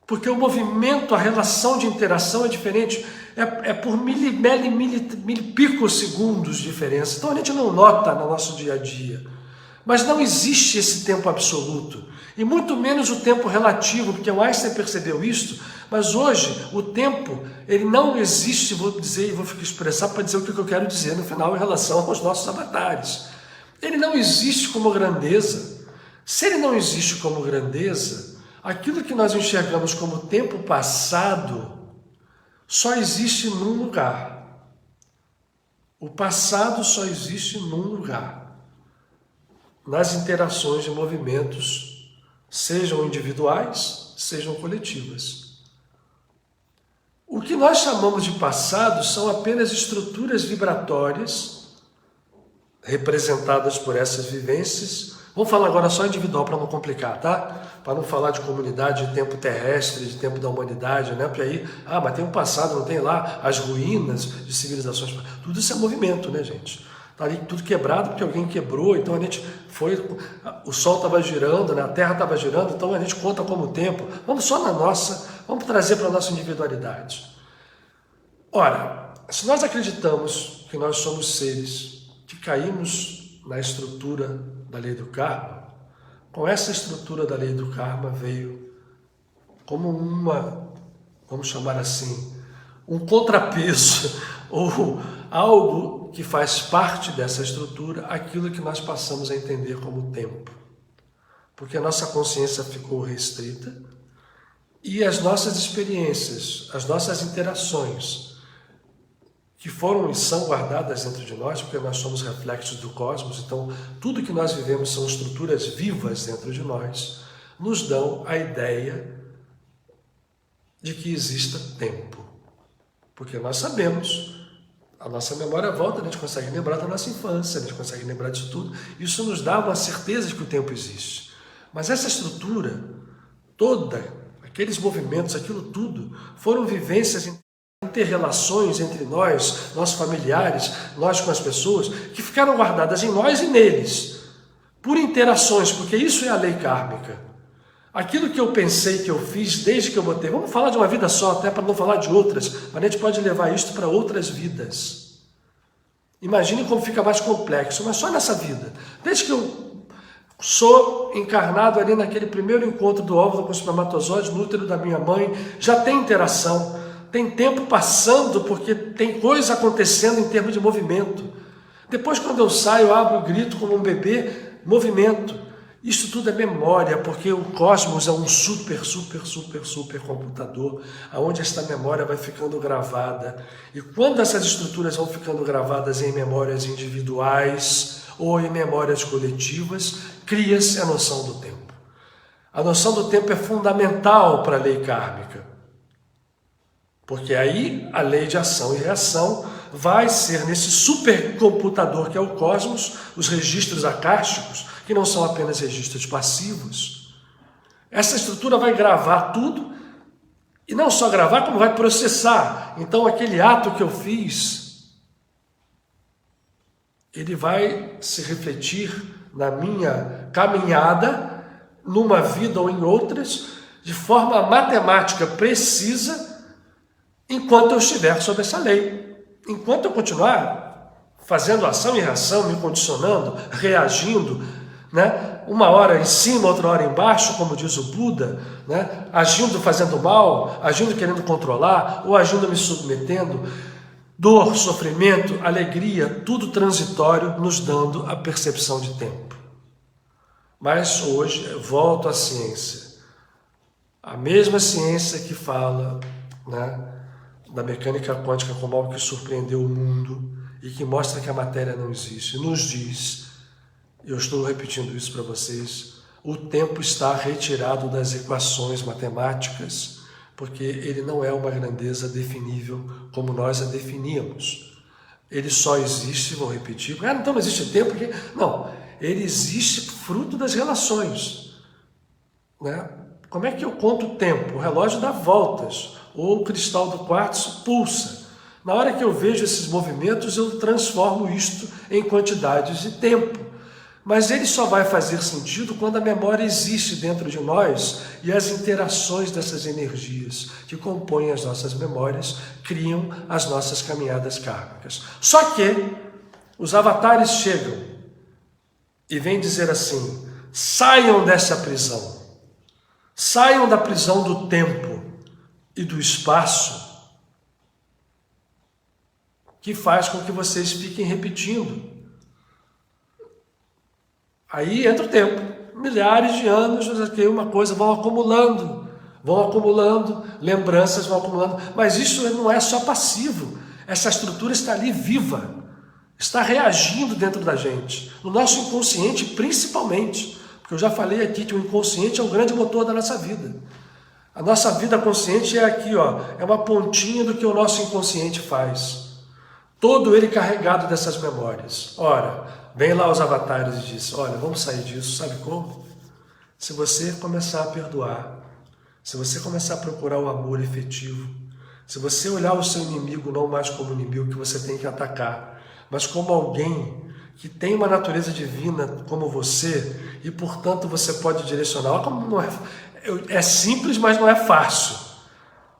porque o movimento, a relação de interação é diferente, é por milipicossegundos de diferença, então a gente não nota no nosso dia a dia, mas não existe esse tempo absoluto, e muito menos o tempo relativo, porque o Einstein percebeu isso, mas hoje o tempo, ele não existe, vou dizer e vou expressar para dizer o que eu quero dizer no final em relação aos nossos avatares. Ele não existe como grandeza. Se ele não existe como grandeza, aquilo que nós enxergamos como tempo passado só existe num lugar. O passado só existe num lugar. Nas interações de movimentos, sejam individuais, sejam coletivas. O que nós chamamos de passado são apenas estruturas vibratórias representadas por essas vivências. Vamos falar agora só individual para não complicar, tá? Para não falar de comunidade de tempo terrestre, de tempo da humanidade, né? Porque aí, mas tem um passado, não tem lá as ruínas de civilizações. Tudo isso é movimento, né, gente? Está ali tudo quebrado porque alguém quebrou, então a gente foi, o Sol estava girando, né? A Terra estava girando, então a gente conta como tempo. Vamos só na nossa, vamos trazer para a nossa individualidade. Ora, se nós acreditamos que nós somos seres que caímos na estrutura da lei do karma, com essa estrutura da lei do karma veio como vamos chamar assim, um contrapeso ou algo que faz parte dessa estrutura, aquilo que nós passamos a entender como tempo. Porque a nossa consciência ficou restrita e as nossas experiências, as nossas interações, que foram e são guardadas dentro de nós, porque nós somos reflexos do cosmos, então tudo que nós vivemos são estruturas vivas dentro de nós, nos dão a ideia de que exista tempo. Porque nós sabemos, a nossa memória volta, a gente consegue lembrar da nossa infância, a gente consegue lembrar disso tudo, isso nos dá uma certeza de que o tempo existe. Mas essa estrutura toda, aqueles movimentos, aquilo tudo, foram vivências, interrelações entre nós, nossos familiares, nós com as pessoas, que ficaram guardadas em nós e neles, por interações, porque isso é a lei kármica. Aquilo que eu pensei, que eu fiz desde que eu botei, vamos falar de uma vida só, até para não falar de outras, mas a gente pode levar isto para outras vidas. Imagine como fica mais complexo, mas só nessa vida. Desde que eu sou encarnado ali naquele primeiro encontro do óvulo com o espermatozoide no útero da minha mãe, já tem interação, tem tempo passando porque tem coisa acontecendo em termos de movimento. Depois, quando eu saio, abro o grito como um bebê, movimento. Isso tudo é memória, porque o cosmos é um super computador, onde esta memória vai ficando gravada. E quando essas estruturas vão ficando gravadas em memórias individuais ou em memórias coletivas, cria-se a noção do tempo. A noção do tempo é fundamental para a lei kármica, porque aí a lei de ação e reação vai ser nesse supercomputador que é o cosmos, os registros acásticos, que não são apenas registros passivos. Essa estrutura vai gravar tudo, e não só gravar, como vai processar. Então aquele ato que eu fiz, ele vai se refletir na minha caminhada, numa vida ou em outras, de forma matemática precisa, enquanto eu estiver sob essa lei. Enquanto eu continuar fazendo ação e reação, me condicionando, reagindo, né? Uma hora em cima, outra hora embaixo, como diz o Buda, né? Agindo fazendo mal, agindo querendo controlar, ou agindo me submetendo, dor, sofrimento, alegria, tudo transitório, nos dando a percepção de tempo. Mas hoje, volto à ciência. A mesma ciência que fala, né, da mecânica quântica como algo que surpreendeu o mundo e que mostra que a matéria não existe, nos diz, eu estou repetindo isso para vocês, o tempo está retirado das equações matemáticas, porque ele não é uma grandeza definível como nós a definíamos. Ele só existe, vou repetir, então não existe tempo, porque... Não, ele existe fruto das relações, né? Como é que eu conto o tempo? O relógio dá voltas, ou o cristal do quartzo pulsa. Na hora que eu vejo esses movimentos, eu transformo isto em quantidades de tempo. Mas ele só vai fazer sentido quando a memória existe dentro de nós e as interações dessas energias que compõem as nossas memórias criam as nossas caminhadas kármicas. Só que os avatares chegam e vêm dizer assim: saiam dessa prisão, saiam da prisão do tempo e do espaço, que faz com que vocês fiquem repetindo. Aí entra o tempo, milhares de anos, uma coisa vão acumulando, lembranças vão acumulando, mas isso não é só passivo, essa estrutura está ali viva, está reagindo dentro da gente, no nosso inconsciente principalmente, porque eu já falei aqui que o inconsciente é o grande motor da nossa vida. A nossa vida consciente é aqui, ó, é uma pontinha do que o nosso inconsciente faz. Todo ele carregado dessas memórias. Ora, vem lá os avatares e diz: olha, vamos sair disso, sabe como? Se você começar a perdoar, se você começar a procurar o amor efetivo, se você olhar o seu inimigo não mais como inimigo que você tem que atacar, mas como alguém que tem uma natureza divina como você, e portanto você pode direcionar. Olha como não é simples, mas não é fácil.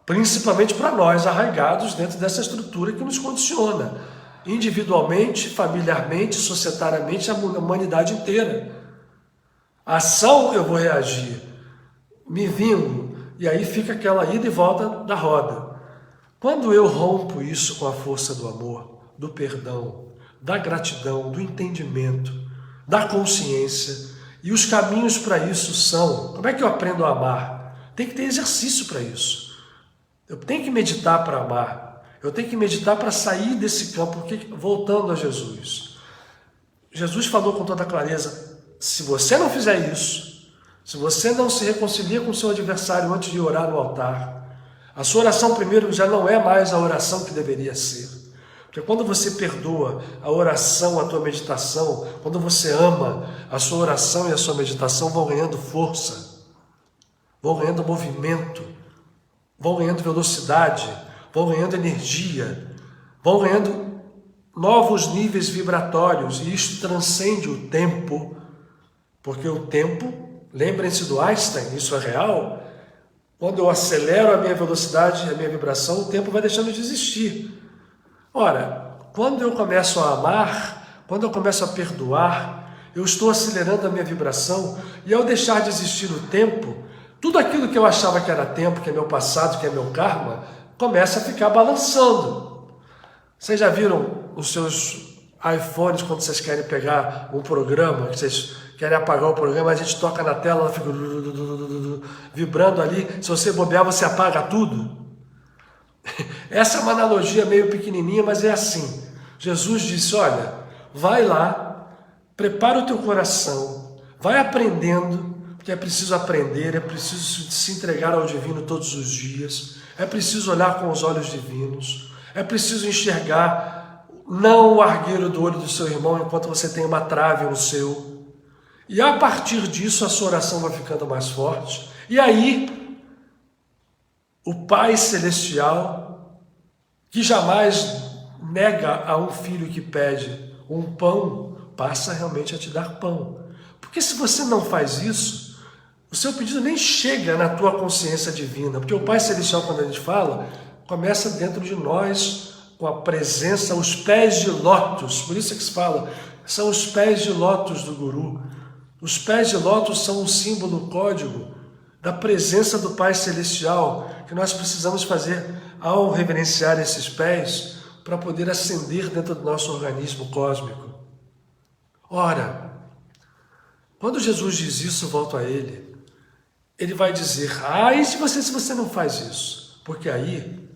Principalmente para nós, arraigados dentro dessa estrutura que nos condiciona. Individualmente, familiarmente, societariamente, a humanidade inteira. A ação eu vou reagir, me vingo, e aí fica aquela ida e volta da roda. Quando eu rompo isso com a força do amor, do perdão, da gratidão, do entendimento, da consciência, e os caminhos para isso são: como é que eu aprendo a amar? Tem que ter exercício para isso. Eu tenho que meditar para amar. Eu tenho que meditar para sair desse campo. Porque, voltando a Jesus, Jesus falou com toda clareza: se você não fizer isso, se você não se reconcilia com o seu adversário antes de orar no altar, a sua oração primeiro já não é mais a oração que deveria ser. Porque quando você perdoa, a oração, a tua meditação, quando você ama, a sua oração e a sua meditação vão ganhando força, vão ganhando movimento, vão ganhando velocidade, vão ganhando energia, vão ganhando novos níveis vibratórios, e isso transcende o tempo, porque o tempo, lembrem-se do Einstein, isso é real, quando eu acelero a minha velocidade e a minha vibração, o tempo vai deixando de existir. Ora, quando eu começo a amar, quando eu começo a perdoar, eu estou acelerando a minha vibração, e ao deixar de existir o tempo, tudo aquilo que eu achava que era tempo, que é meu passado, que é meu karma, começa a ficar balançando. Vocês já viram os seus iPhones, quando vocês querem pegar um programa, que vocês querem apagar o programa, a gente toca na tela, ela fica vibrando ali, se você bobear, você apaga tudo. Essa é uma analogia meio pequenininha, mas é assim. Jesus disse, olha, vai lá, prepara o teu coração, vai aprendendo, porque é preciso aprender, é preciso se entregar ao divino todos os dias, é preciso olhar com os olhos divinos, é preciso enxergar não o argueiro do olho do seu irmão enquanto você tem uma trave no seu. E a partir disso a sua oração vai ficando mais forte. E aí, o Pai Celestial, que jamais nega a um filho que pede um pão, passa realmente a te dar pão. Porque se você não faz isso, o seu pedido nem chega na tua consciência divina. Porque o Pai Celestial, quando a gente fala, começa dentro de nós, com a presença, os pés de lótus. Por isso é que se fala, são os pés de lótus do Guru. Os pés de lótus são um símbolo, um código da presença do Pai Celestial, que nós precisamos fazer ao reverenciar esses pés, para poder ascender dentro do nosso organismo cósmico. Ora, quando Jesus diz isso, volto a ele, ele vai dizer, e se você não faz isso? Porque aí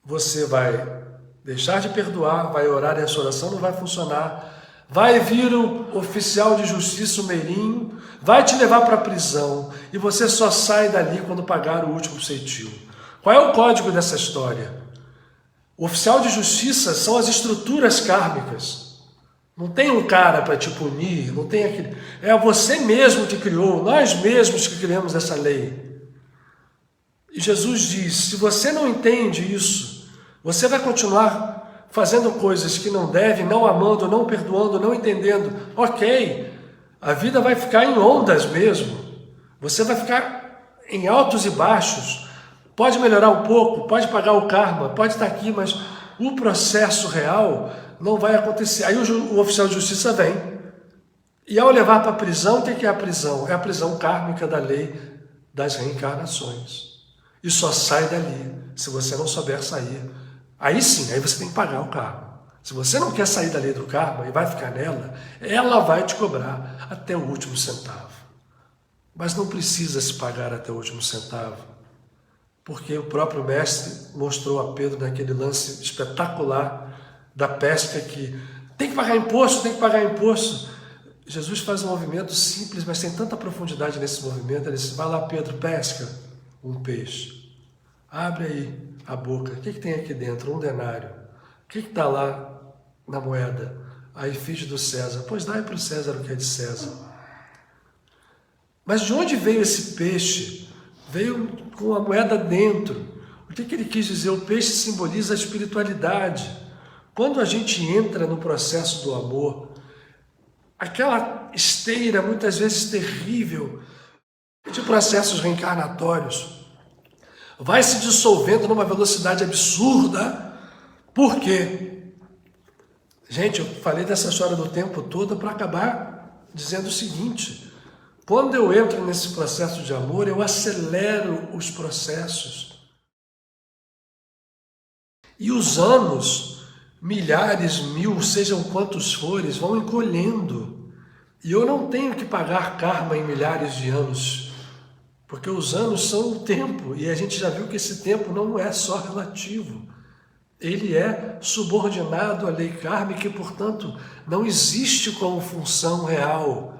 você vai deixar de perdoar, vai orar e a sua oração não vai funcionar, vai vir o oficial de justiça, o meirinho, vai te levar para a prisão e você só sai dali quando pagar o último ceitil. Qual é o código dessa história? O oficial de justiça são as estruturas kármicas. Não tem um cara para te punir, não tem aquele. É você mesmo que criou, nós mesmos que criamos essa lei. E Jesus diz, se você não entende isso, você vai continuar fazendo coisas que não deve, não amando, não perdoando, não entendendo. Ok, a vida vai ficar em ondas mesmo. Você vai ficar em altos e baixos. Pode melhorar um pouco, pode pagar o karma, pode estar aqui, mas o processo real não vai acontecer. Aí o oficial de justiça vem, e ao levar para a prisão, o que é a prisão? É a prisão kármica da lei das reencarnações. E só sai dali se você não souber sair. Aí sim, aí você tem que pagar o karma. Se você não quer sair da lei do karma e vai ficar nela, ela vai te cobrar até o último centavo. Mas não precisa se pagar até o último centavo. Porque o próprio mestre mostrou a Pedro naquele lance espetacular da pesca que tem que pagar imposto, tem que pagar imposto. Jesus faz um movimento simples, mas tem tanta profundidade nesse movimento. Ele diz, vai lá Pedro, pesca um peixe. Abre aí a boca. O que tem aqui dentro? Um denário. O que está lá na moeda? A efígie do César. Pois dai para o César o que é de César. Mas de onde veio esse peixe? Veio com a moeda dentro. O que ele quis dizer? O peixe simboliza a espiritualidade. Quando a gente entra no processo do amor, aquela esteira, muitas vezes terrível, de processos reencarnatórios, vai se dissolvendo numa velocidade absurda. Por quê? Gente, eu falei dessa história do tempo todo para acabar dizendo o seguinte: quando eu entro nesse processo de amor, eu acelero os processos. E os anos, milhares, mil, sejam quantos forem, vão encolhendo. E eu não tenho que pagar karma em milhares de anos, porque os anos são o tempo, e a gente já viu que esse tempo não é só relativo. Ele é subordinado à lei kármica e, portanto, não existe como função real.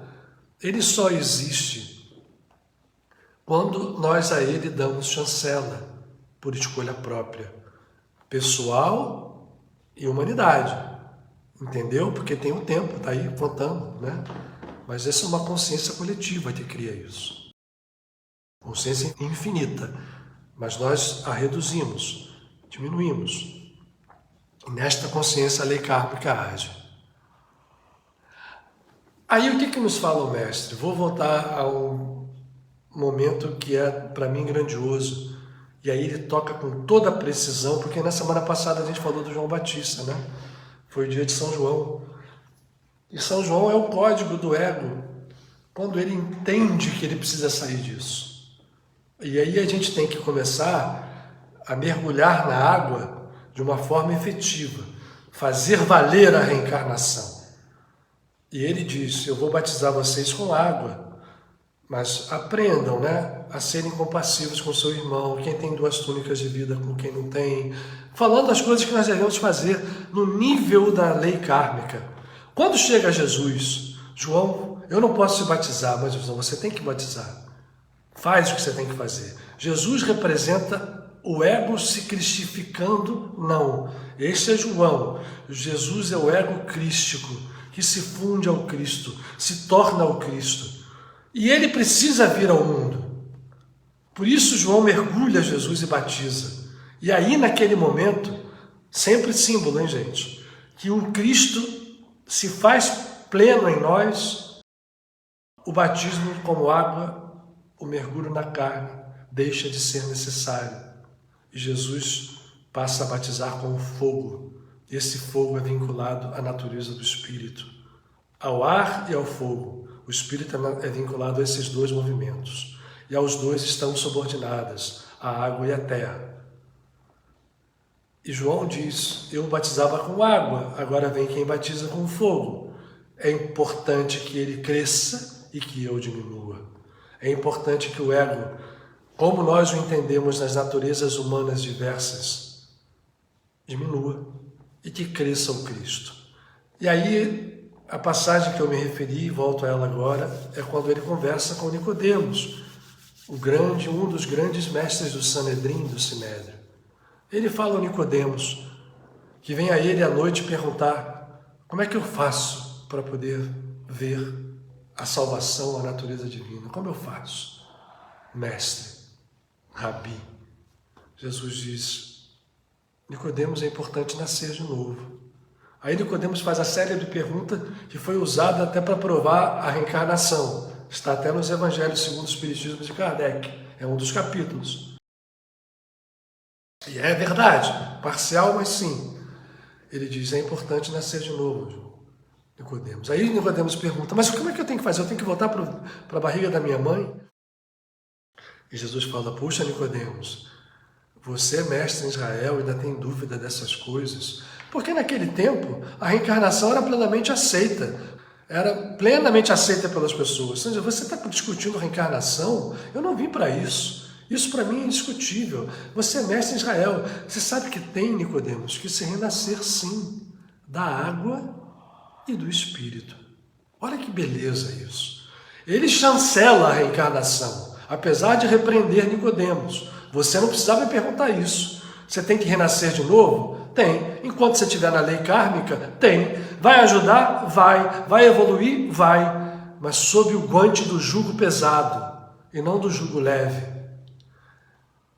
Ele só existe quando nós a ele damos chancela, por escolha própria, pessoal e humanidade. Entendeu? Porque tem um tempo, está aí contando, né? Mas essa é uma consciência coletiva que cria isso. Consciência infinita. Mas nós a reduzimos, diminuímos. E nesta consciência a lei kármica age. Aí o que nos fala o mestre? Vou voltar a um momento que é para mim grandioso. E aí ele toca com toda a precisão, porque na semana passada a gente falou do João Batista, né? Foi o dia de São João. E São João é o código do ego, quando ele entende que ele precisa sair disso. E aí a gente tem que começar a mergulhar na água de uma forma efetiva, fazer valer a reencarnação. E ele diz, eu vou batizar vocês com água, mas aprendam, né, a serem compassivos com seu irmão, quem tem 2 túnicas de vida com quem não tem, falando as coisas que nós devemos fazer no nível da lei kármica. Quando chega Jesus, João, eu não posso te batizar, mas você tem que batizar. Faz o que você tem que fazer. Jesus representa o ego se cristificando? Não. Este é João. Jesus é o ego crístico, que se funde ao Cristo, se torna o Cristo. E ele precisa vir ao mundo. Por isso João mergulha Jesus e batiza. E aí, naquele momento, sempre símbolo, hein, gente? Que um Cristo se faz pleno em nós, o batismo como água, o mergulho na carne, deixa de ser necessário. E Jesus passa a batizar com o fogo. Esse fogo é vinculado à natureza do Espírito, ao ar e ao fogo. O Espírito é vinculado a esses 2 movimentos. E aos 2 estão subordinadas, a água e a terra. E João diz, eu batizava com água, agora vem quem batiza com fogo. É importante que ele cresça e que eu diminua. É importante que o ego, como nós o entendemos nas naturezas humanas diversas, diminua e que cresça o Cristo. E aí, a passagem que eu me referi, e volto a ela agora, é quando ele conversa com Nicodemos, um dos grandes mestres do Sanedrim, do Sinédrio. Ele fala ao Nicodemos, que vem a ele à noite perguntar, como é que eu faço para poder ver a salvação, a natureza divina? Como eu faço? Mestre, Rabi. Jesus diz, Nicodemos, é importante nascer de novo. Aí Nicodemos faz a célebre pergunta que foi usada até para provar a reencarnação. Está até nos Evangelhos segundo o Espiritismo de Kardec. É um dos capítulos. E é verdade, parcial, mas sim. Ele diz, é importante nascer de novo, Nicodemos. Aí Nicodemos pergunta, mas como é que eu tenho que fazer? Eu tenho que voltar para a barriga da minha mãe? E Jesus fala, puxa, Nicodemos, você é mestre em Israel e ainda tem dúvida dessas coisas. Porque naquele tempo a reencarnação era plenamente aceita. Era plenamente aceita pelas pessoas. Ou seja, você está discutindo reencarnação? Eu não vim para isso. Isso para mim é indiscutível. Você é mestre em Israel. Você sabe que tem, Nicodemos, que se renascer sim, da água e do Espírito. Olha que beleza isso. Ele chancela a reencarnação, apesar de repreender Nicodemos. Você não precisava me perguntar isso. Você tem que renascer de novo? Tem. Enquanto você estiver na lei kármica? Tem. Vai ajudar? Vai. Vai evoluir? Vai. Mas sob o guante do jugo pesado e não do jugo leve.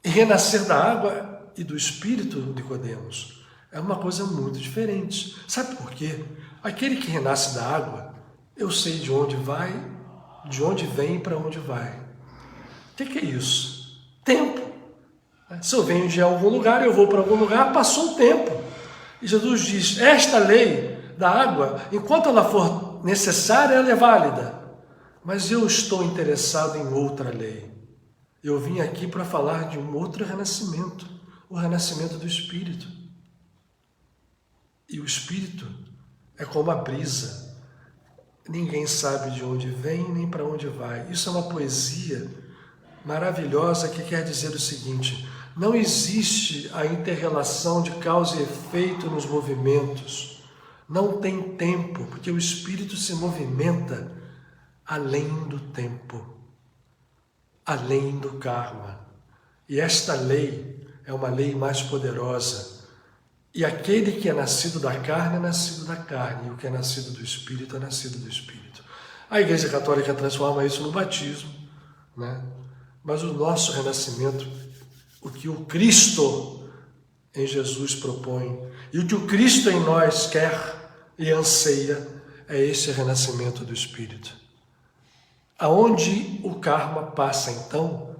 E renascer da água e do Espírito, Nicodemos, é uma coisa muito diferente. Sabe por quê? Aquele que renasce da água, eu sei de onde vai, de onde vem e para onde vai. O que é isso? Tempo. Se eu venho de algum lugar, eu vou para algum lugar, passou o tempo. E Jesus diz, esta lei da água, enquanto ela for necessária, ela é válida. Mas eu estou interessado em outra lei. Eu vim aqui para falar de um outro renascimento, o renascimento do Espírito. E o Espírito é como a brisa. Ninguém sabe de onde vem nem para onde vai. Isso é uma poesia maravilhosa que quer dizer o seguinte, não existe a inter-relação de causa e efeito nos movimentos. Não tem tempo, porque o Espírito se movimenta além do tempo, além do karma. E esta lei é uma lei mais poderosa. E aquele que é nascido da carne é nascido da carne, e o que é nascido do Espírito é nascido do Espírito. A Igreja Católica transforma isso no batismo, né? Mas o nosso renascimento, o que o Cristo em Jesus propõe, e o que o Cristo em nós quer e anseia, é esse renascimento do Espírito. Aonde o karma passa, então,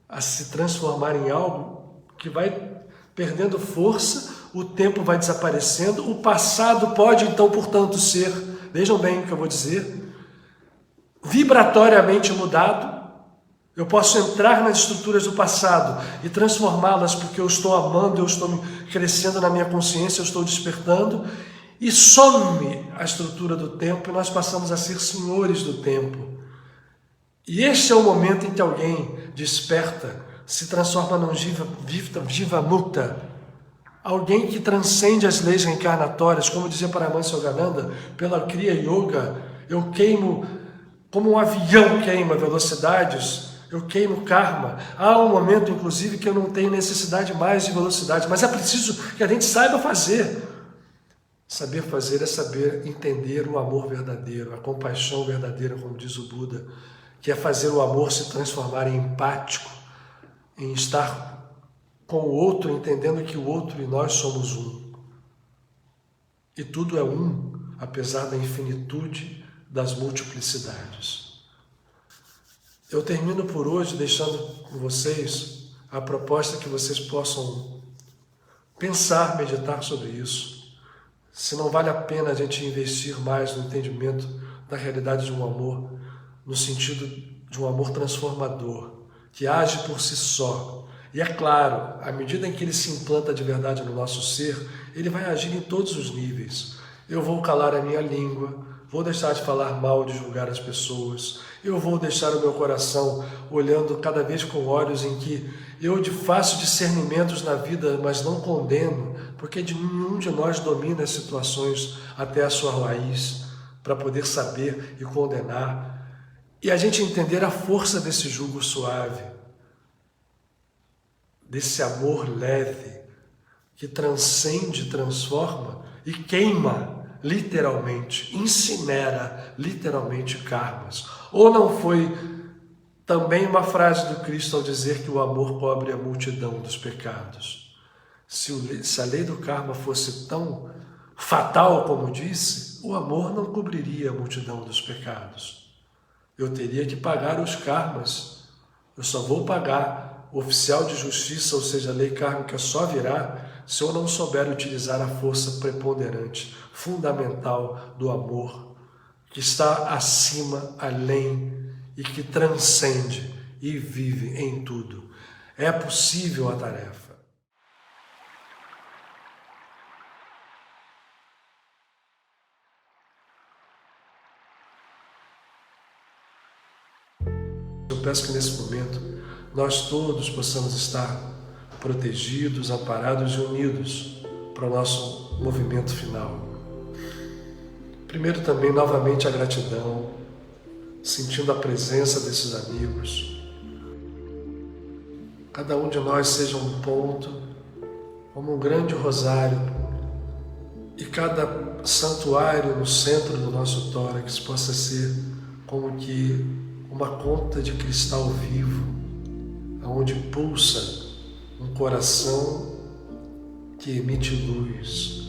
a se transformar em algo que vai perdendo força, o tempo vai desaparecendo, o passado pode, então, portanto, ser vejam bem o que eu vou dizer, vibratoriamente mudado. Eu posso entrar nas estruturas do passado e transformá-las porque eu estou amando, eu estou crescendo na minha consciência, eu estou despertando, e some a estrutura do tempo e nós passamos a ser senhores do tempo. E este é o momento em que alguém desperta, se transforma num Jiva Mukta, alguém que transcende as leis reencarnatórias, como dizia Paramahansa Yogananda, pela Kriya Yoga, eu queimo, como um avião queima velocidades, eu queimo karma. Há um momento, inclusive, que eu não tenho necessidade mais de velocidade, mas é preciso que a gente saiba fazer. Saber fazer é saber entender o amor verdadeiro, a compaixão verdadeira, como diz o Buda, que é fazer o amor se transformar em empático, em estar com o outro, entendendo que o outro e nós somos um. E tudo é um, apesar da infinitude das multiplicidades. Eu termino por hoje deixando com vocês a proposta que vocês possam pensar, meditar sobre isso. Se não vale a pena a gente investir mais no entendimento da realidade de um amor, no sentido de um amor transformador, que age por si só. E é claro, à medida em que ele se implanta de verdade no nosso ser, ele vai agir em todos os níveis. Eu vou calar a minha língua, vou deixar de falar mal, de julgar as pessoas, eu vou deixar o meu coração olhando cada vez com olhos em que eu faço discernimentos na vida, mas não condeno, porque nenhum de nós domina as situações até a sua raiz, para poder saber e condenar. E a gente entender a força desse jugo suave, desse amor leve, que transcende, transforma e queima, literalmente, incinera literalmente karmas. Ou não foi também uma frase do Cristo ao dizer que o amor cobre a multidão dos pecados? Se a lei do karma fosse tão fatal como disse, o amor não cobriria a multidão dos pecados. Eu teria que pagar os karmas. Eu só vou pagar o oficial de justiça, ou seja, a lei kármica só virá se eu não souber utilizar a força preponderante, fundamental do amor, que está acima, além e que transcende e vive em tudo. É possível a tarefa. Eu peço que nesse momento nós todos possamos estar protegidos, amparados e unidos para o nosso movimento final. Primeiro também, novamente, a gratidão, sentindo a presença desses amigos. Cada um de nós seja um ponto, como um grande rosário, e cada santuário no centro do nosso tórax possa ser como que uma conta de cristal vivo, onde pulsa um coração que emite luz,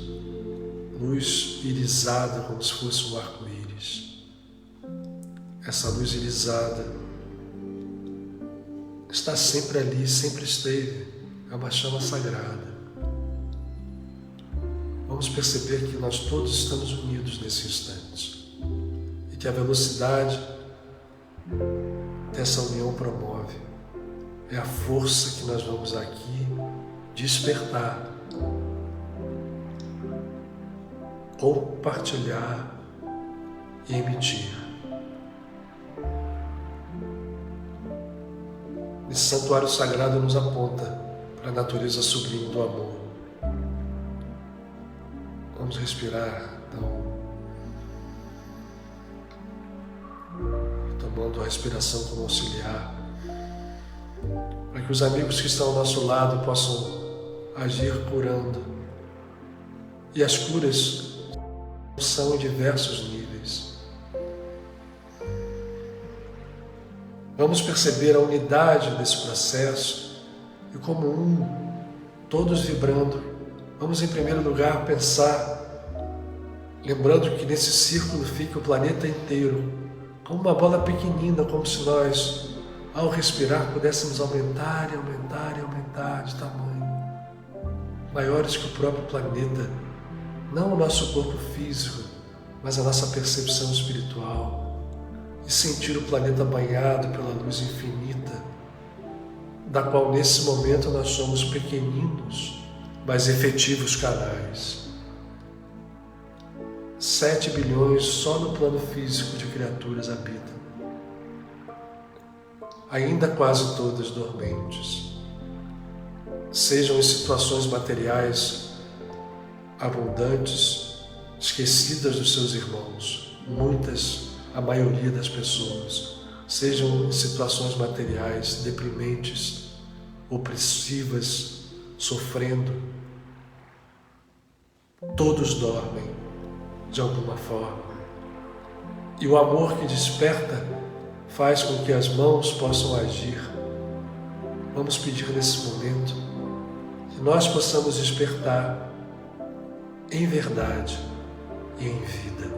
luz irisada, como se fosse um arco-íris. Essa luz irisada está sempre ali, sempre esteve, é uma chama sagrada. Vamos perceber que nós todos estamos unidos nesse instante e que a velocidade dessa união promove. É a força que nós vamos aqui despertar, compartilhar e emitir. Esse santuário sagrado nos aponta para a natureza sublime do amor. Vamos respirar, então, tomando a respiração como auxiliar, para que os amigos que estão ao nosso lado possam agir curando. E as curas são em diversos níveis. Vamos perceber a unidade desse processo e como todos vibrando. Vamos em primeiro lugar pensar, lembrando que nesse círculo fica o planeta inteiro, como uma bola pequenina, como se nós, ao respirar, pudéssemos aumentar e aumentar e aumentar de tamanho, maiores que o próprio planeta, não o nosso corpo físico, mas a nossa percepção espiritual e sentir o planeta banhado pela luz infinita, da qual nesse momento nós somos pequeninos, mas efetivos canais. 7 bilhões só no plano físico de criaturas habitam, ainda quase todas dormentes, sejam em situações materiais abundantes, esquecidas dos seus irmãos, muitas, a maioria das pessoas, sejam em situações materiais deprimentes, opressivas, sofrendo, todos dormem de alguma forma. E o amor que desperta faz com que as mãos possam agir. Vamos pedir nesse momento que nós possamos despertar em verdade e em vida.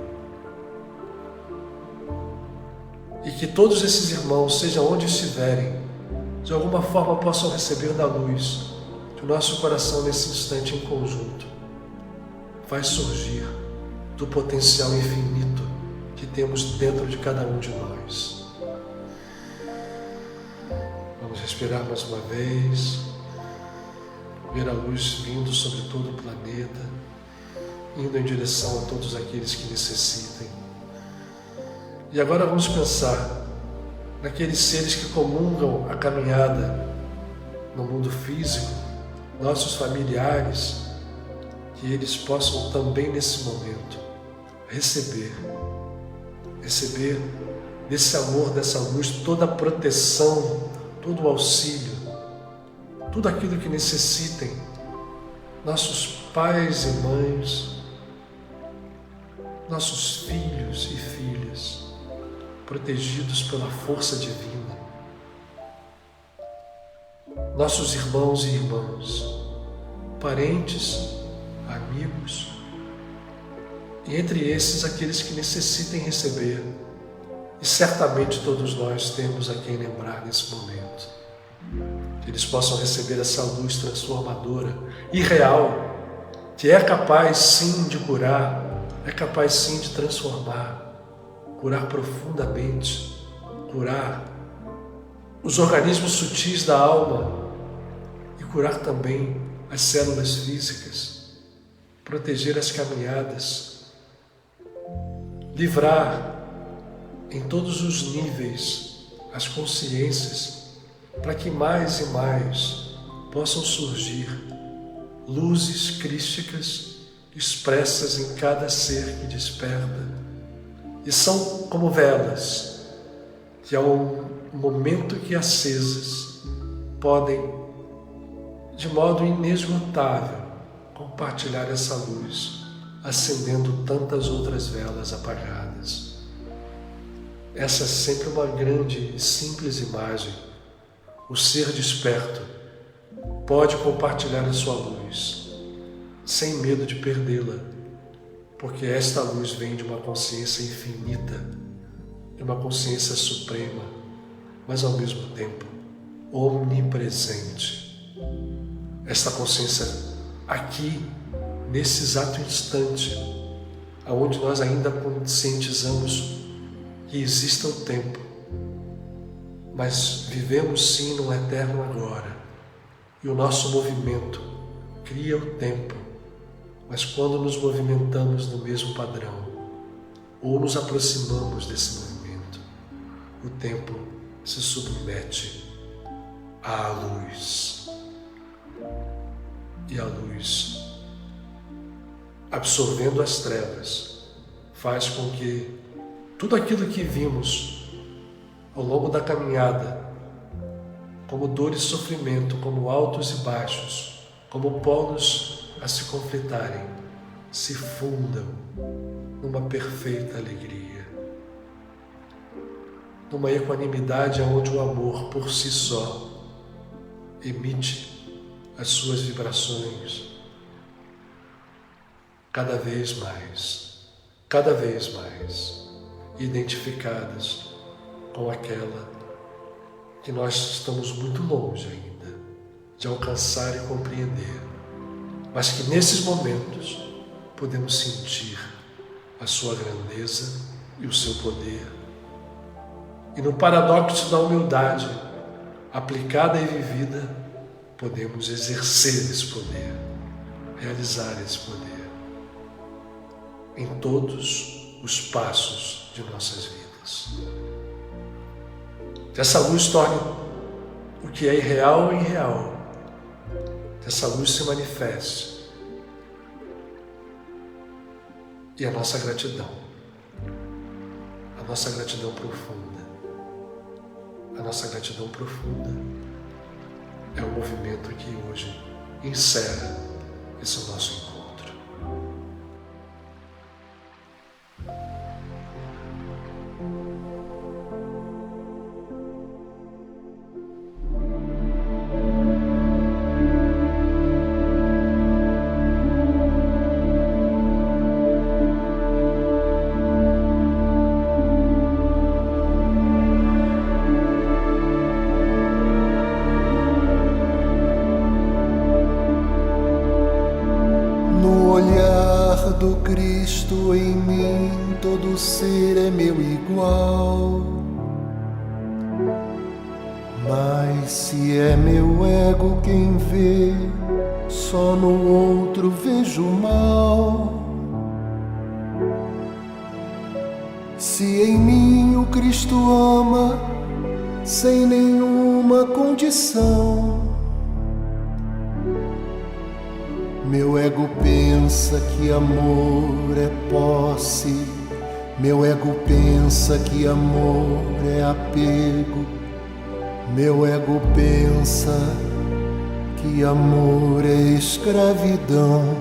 E que todos esses irmãos, seja onde estiverem, de alguma forma possam receber da luz que o nosso coração nesse instante em conjunto faz surgir do potencial infinito que temos dentro de cada um de nós. Vamos respirar mais uma vez, ver a luz vindo sobre todo o planeta, indo em direção a todos aqueles que necessitem. E agora vamos pensar naqueles seres que comungam a caminhada no mundo físico, nossos familiares, que eles possam também nesse momento receber desse amor, dessa luz, toda a proteção, todo o auxílio, tudo aquilo que necessitem, nossos pais e mães, nossos filhos e filhas, protegidos pela força divina, nossos irmãos e irmãs, parentes, amigos, e entre esses aqueles que necessitem receber, e certamente todos nós temos a quem lembrar nesse momento, que eles possam receber essa luz transformadora e real, que é capaz sim de curar, é capaz sim de transformar, curar profundamente, curar os organismos sutis da alma e curar também as células físicas, proteger as caminhadas, livrar em todos os níveis as consciências, para que mais e mais possam surgir luzes crísticas expressas em cada ser que desperta, e são como velas que ao momento que acesas podem, de modo inesgotável, compartilhar essa luz, acendendo tantas outras velas apagadas. Essa é sempre uma grande e simples imagem. O ser desperto pode compartilhar a sua luz, sem medo de perdê-la, porque esta luz vem de uma consciência infinita, de uma consciência suprema, mas ao mesmo tempo omnipresente. Esta consciência aqui, nesse exato instante, aonde nós ainda conscientizamos que exista o tempo, mas vivemos sim no eterno agora, e o nosso movimento cria o tempo, mas quando nos movimentamos no mesmo padrão, ou nos aproximamos desse movimento, o tempo se submete à luz, e a luz, absorvendo as trevas, faz com que tudo aquilo que vimos ao longo da caminhada, como dor e sofrimento, como altos e baixos, como polos a se conflitarem, se fundam numa perfeita alegria, numa equanimidade onde o amor por si só emite as suas vibrações cada vez mais identificadas com aquela que nós estamos muito longe ainda de alcançar e compreender, mas que nesses momentos podemos sentir a sua grandeza e o seu poder. E no paradoxo da humildade, aplicada e vivida, podemos exercer esse poder, realizar esse poder em todos os passos de nossas vidas. Que essa luz torne o que é irreal em real, que essa luz se manifeste e a nossa gratidão profunda, a nossa gratidão profunda é o movimento que hoje encerra esse nosso encontro. Do Cristo em mim, todo ser é meu igual. Mas se é meu ego quem vê, só no outro vejo mal. Se em mim o Cristo ama, sem nenhuma condição, meu ego pensa que amor é posse, meu ego pensa que amor é apego, meu ego pensa que amor é escravidão.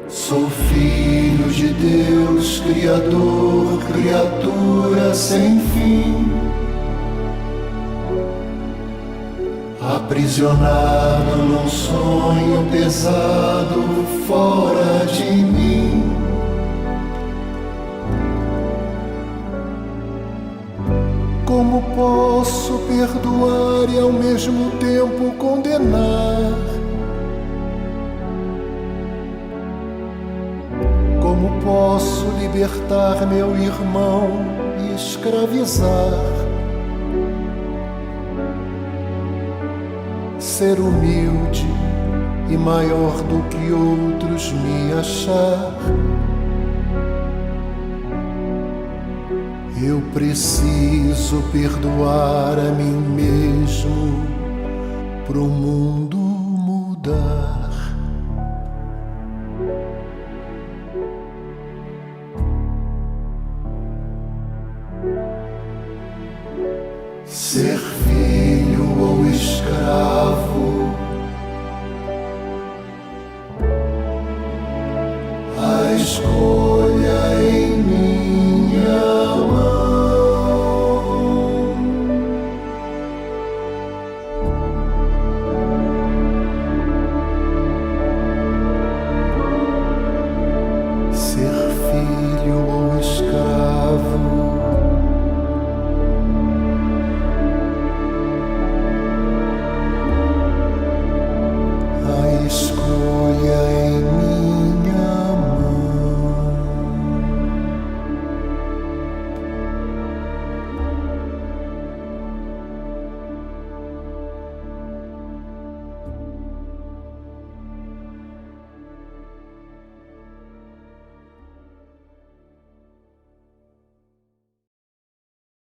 Sou filho de Deus, Criador, criatura sem fim, aprisionado num sonho pesado fora de mim. Como posso perdoar e ao mesmo tempo condenar? Como posso libertar meu irmão e escravizar? Ser humilde e maior do que outros me achar? Eu preciso perdoar a mim mesmo pro mundo mudar.